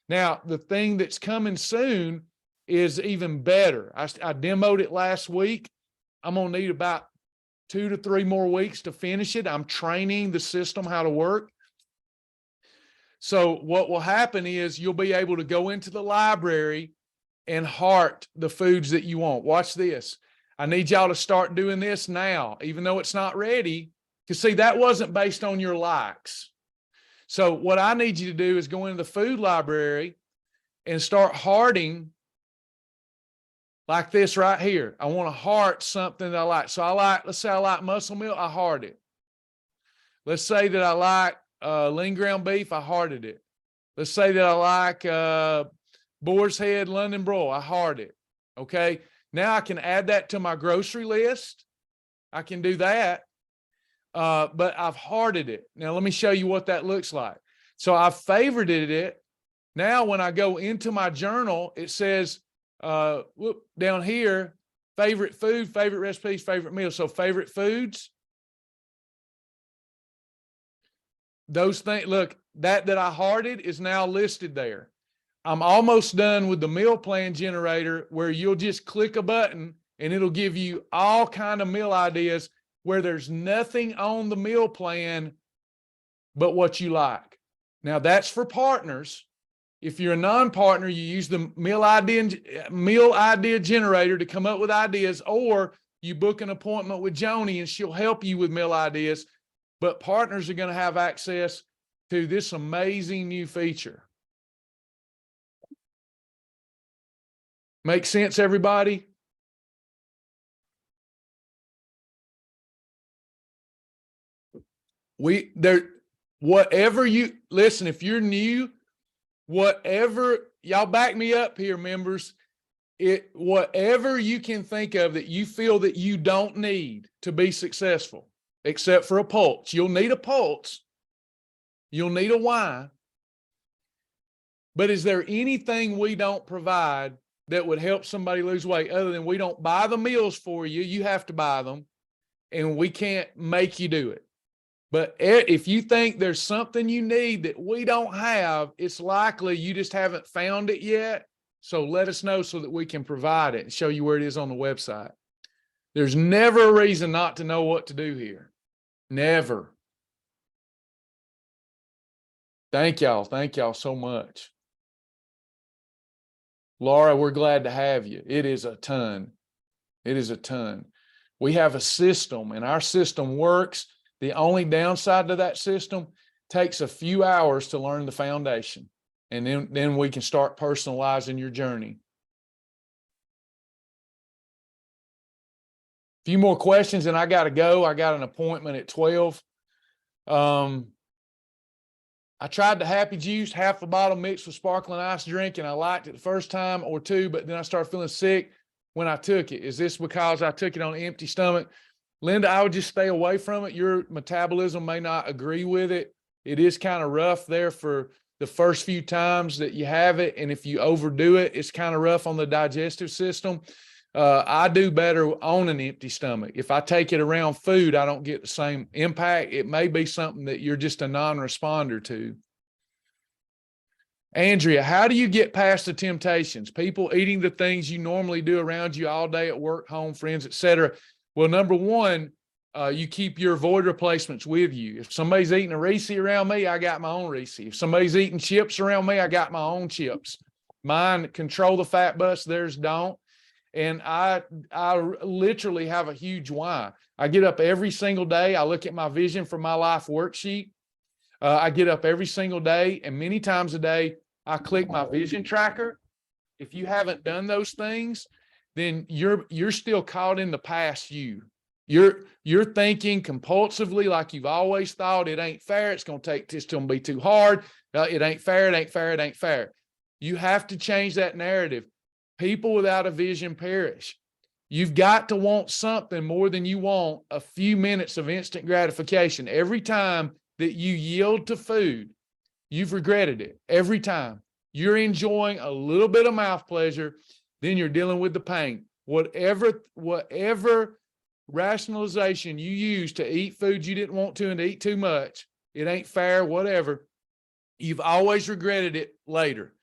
Now, the thing that's coming soon is even better. I demoed it last week. I'm going to need about 2 to 3 more weeks to finish it. I'm training the system how to work. So what will happen is you'll be able to go into the library and heart the foods that you want. Watch this. I need y'all to start doing this now, even though it's not ready. Because see, that wasn't based on your likes. So what I need you to do is go into the food library and start hearting like this right here. I want to heart something that I like. So let's say I like muscle milk, I heart it. Let's say that I like lean ground beef, I hearted it. Let's say that I like boar's head London broil, I heart it. Okay. Now I can add that to my grocery list. I can do that. But I've hearted it. Now let me show you what that looks like. So I've favorited it. Now when I go into my journal, it says, down here, favorite food, favorite recipes, favorite meals. So favorite foods, those things, look, that I hearted is now listed there. I'm almost done with the meal plan generator, where you'll just click a button and it'll give you all kind of meal ideas where there's nothing on the meal plan but what you like. Now that's for partners. If you're a non-partner, you use the meal idea generator to come up with ideas, or you book an appointment with Joni and she'll help you with meal ideas. But partners are going to have access to this amazing new feature. Make sense, everybody? Whatever you listen, if you're new, whatever, y'all back me up here, members, whatever you can think of that you feel that you don't need to be successful, except for a pulse. You'll need a pulse. You'll need a why. But is there anything we don't provide that would help somebody lose weight other than we don't buy the meals for you? You have to buy them, and we can't make you do it. But if you think there's something you need that we don't have, it's likely you just haven't found it yet. So let us know so that we can provide it and show you where it is on the website. There's never a reason not to know what to do here. Never. Thank y'all. Thank y'all so much. Laura, we're glad to have you. It is a ton. It is a ton. We have a system, and our system works. The only downside to that system takes a few hours to learn the foundation, and then we can start personalizing your journey. A few more questions, and I got to go. I got an appointment at 12. I tried the Happy Juice, half a bottle mixed with sparkling ice drink, and I liked it the first time or two, but then I started feeling sick when I took it. Is this because I took it on an empty stomach? Linda, I would just stay away from it. Your metabolism may not agree with it. It is kind of rough there for the first few times that you have it. And if you overdo it, it's kind of rough on the digestive system. I do better on an empty stomach. If I take it around food, I don't get the same impact. It may be something that you're just a non-responder to. Andrea, how do you get past the temptations? People eating the things you normally do around you all day at work, home, friends, etc. Well, number one, you keep your void replacements with you. If somebody's eating a Reese around me, I got my own Reese. If somebody's eating chips around me, I got my own chips. Mine control the fat bus, theirs don't. And I literally have a huge why. I get up every single day. I look at my vision for my life worksheet. I get up every single day, and many times a day, I click my vision tracker. If you haven't done those things, then you're still caught in the past you. You're thinking compulsively like you've always thought. It ain't fair. It's going to take this till be too hard. It ain't fair. It ain't fair. It ain't fair. You have to change that narrative. People without a vision perish. You've got to want something more than you want a few minutes of instant gratification. Every time that you yield to food, you've regretted it. Every time you're enjoying a little bit of mouth pleasure, then you're dealing with the pain. Whatever rationalization you use to eat food you didn't want to and to eat too much, it ain't fair, whatever, you've always regretted it later.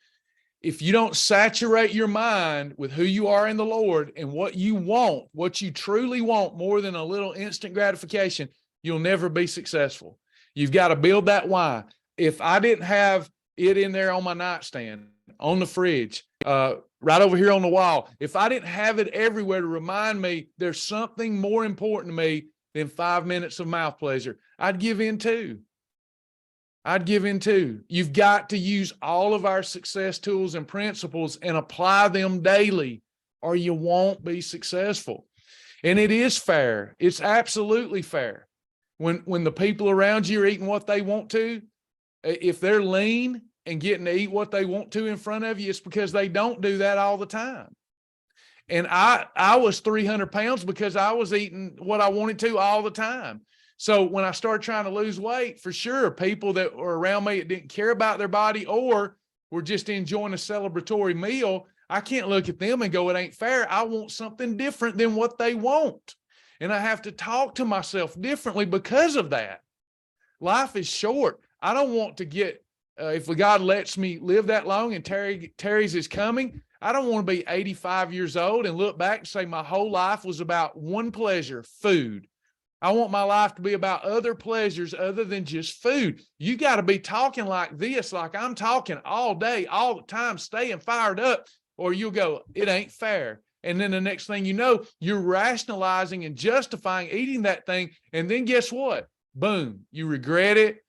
If you don't saturate your mind with who you are in the Lord and what you want, what you truly want more than a little instant gratification, you'll never be successful. You've got to build that why. If I didn't have it in there on my nightstand, on the fridge, right over here on the wall, if I didn't have it everywhere to remind me there's something more important to me than 5 minutes of mouth pleasure, I'd give in too. You've got to use all of our success tools and principles and apply them daily, or you won't be successful. And it is fair. It's absolutely fair. When the people around you are eating what they want to, if they're lean and getting to eat what they want to in front of you, it's because they don't do that all the time. And I was 300 pounds because I was eating what I wanted to all the time. So when I started trying to lose weight, for sure, people that were around me that didn't care about their body or were just enjoying a celebratory meal, I can't look at them and go, it ain't fair. I want something different than what they want. And I have to talk to myself differently because of that. Life is short. I don't want to get, if God lets me live that long and Terry's is coming, I don't want to be 85 years old and look back and say my whole life was about one pleasure, food. I want my life to be about other pleasures other than just food. You got to be talking like this, like I'm talking all day, all the time, staying fired up, or you'll go, it ain't fair. And then the next thing you know, you're rationalizing and justifying eating that thing. And then guess what? Boom, you regret it.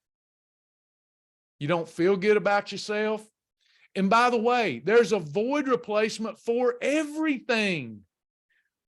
You don't feel good about yourself. And by the way, there's a void replacement for everything.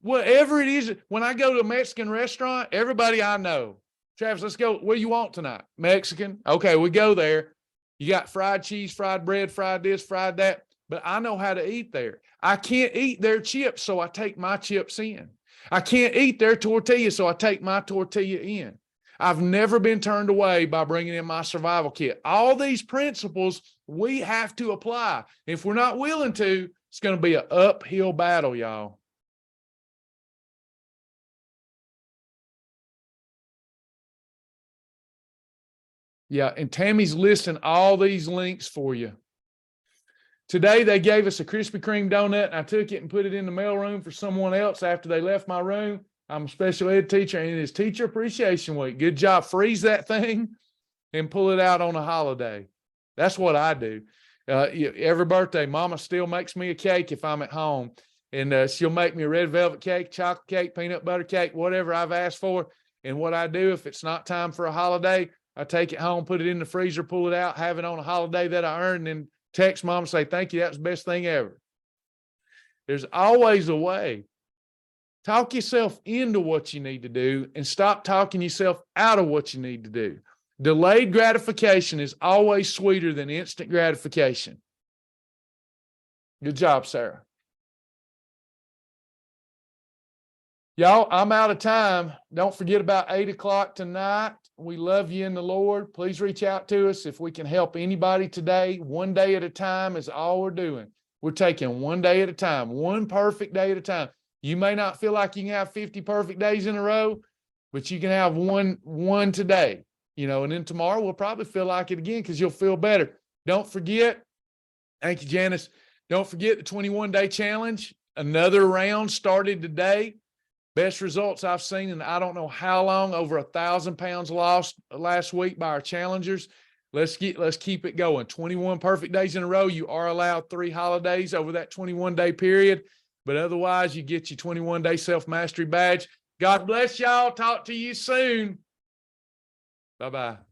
Whatever it is, when I go to a Mexican restaurant, everybody I know, Travis, let's go. What do you want tonight? Mexican. Okay, we go there. You got fried cheese, fried bread, fried this, fried that. But I know how to eat there. I can't eat their chips, so I take my chips in. I can't eat their tortilla, so I take my tortilla in. I've never been turned away by bringing in my survival kit. All these principles we have to apply. If we're not willing to, it's going to be an uphill battle, y'all. Yeah, and Tammy's listing all these links for you. Today, they gave us a Krispy Kreme donut, and I took it and put it in the mailroom for someone else after they left my room. I'm a special ed teacher, and it's Teacher Appreciation Week. Good job. Freeze that thing and pull it out on a holiday. That's what I do. Every birthday, Mama still makes me a cake if I'm at home, and she'll make me a red velvet cake, chocolate cake, peanut butter cake, whatever I've asked for. And what I do, if it's not time for a holiday, I take it home, put it in the freezer, pull it out, have it on a holiday that I earned, and then text Mom and say, thank you. That was the best thing ever. There's always a way. Talk yourself into what you need to do and stop talking yourself out of what you need to do. Delayed gratification is always sweeter than instant gratification. Good job, Sarah. Y'all, I'm out of time. Don't forget about 8 o'clock tonight. We love you in the Lord. Please reach out to us if we can help anybody today. One day at a time is all we're doing. We're taking one day at a time, one perfect day at a time. You may not feel like you can have 50 perfect days in a row, but you can have one today, and then tomorrow we'll probably feel like it again because you'll feel better. Don't forget, thank you, Janice. Don't forget the 21-day challenge. Another round started today. Best results I've seen in I don't know how long, over 1,000 pounds lost last week by our challengers. Let's keep it going. 21 perfect days in a row. You are allowed 3 holidays over that 21-day period, but otherwise you get your 21-day self-mastery badge. God bless y'all. Talk to you soon. Bye-bye.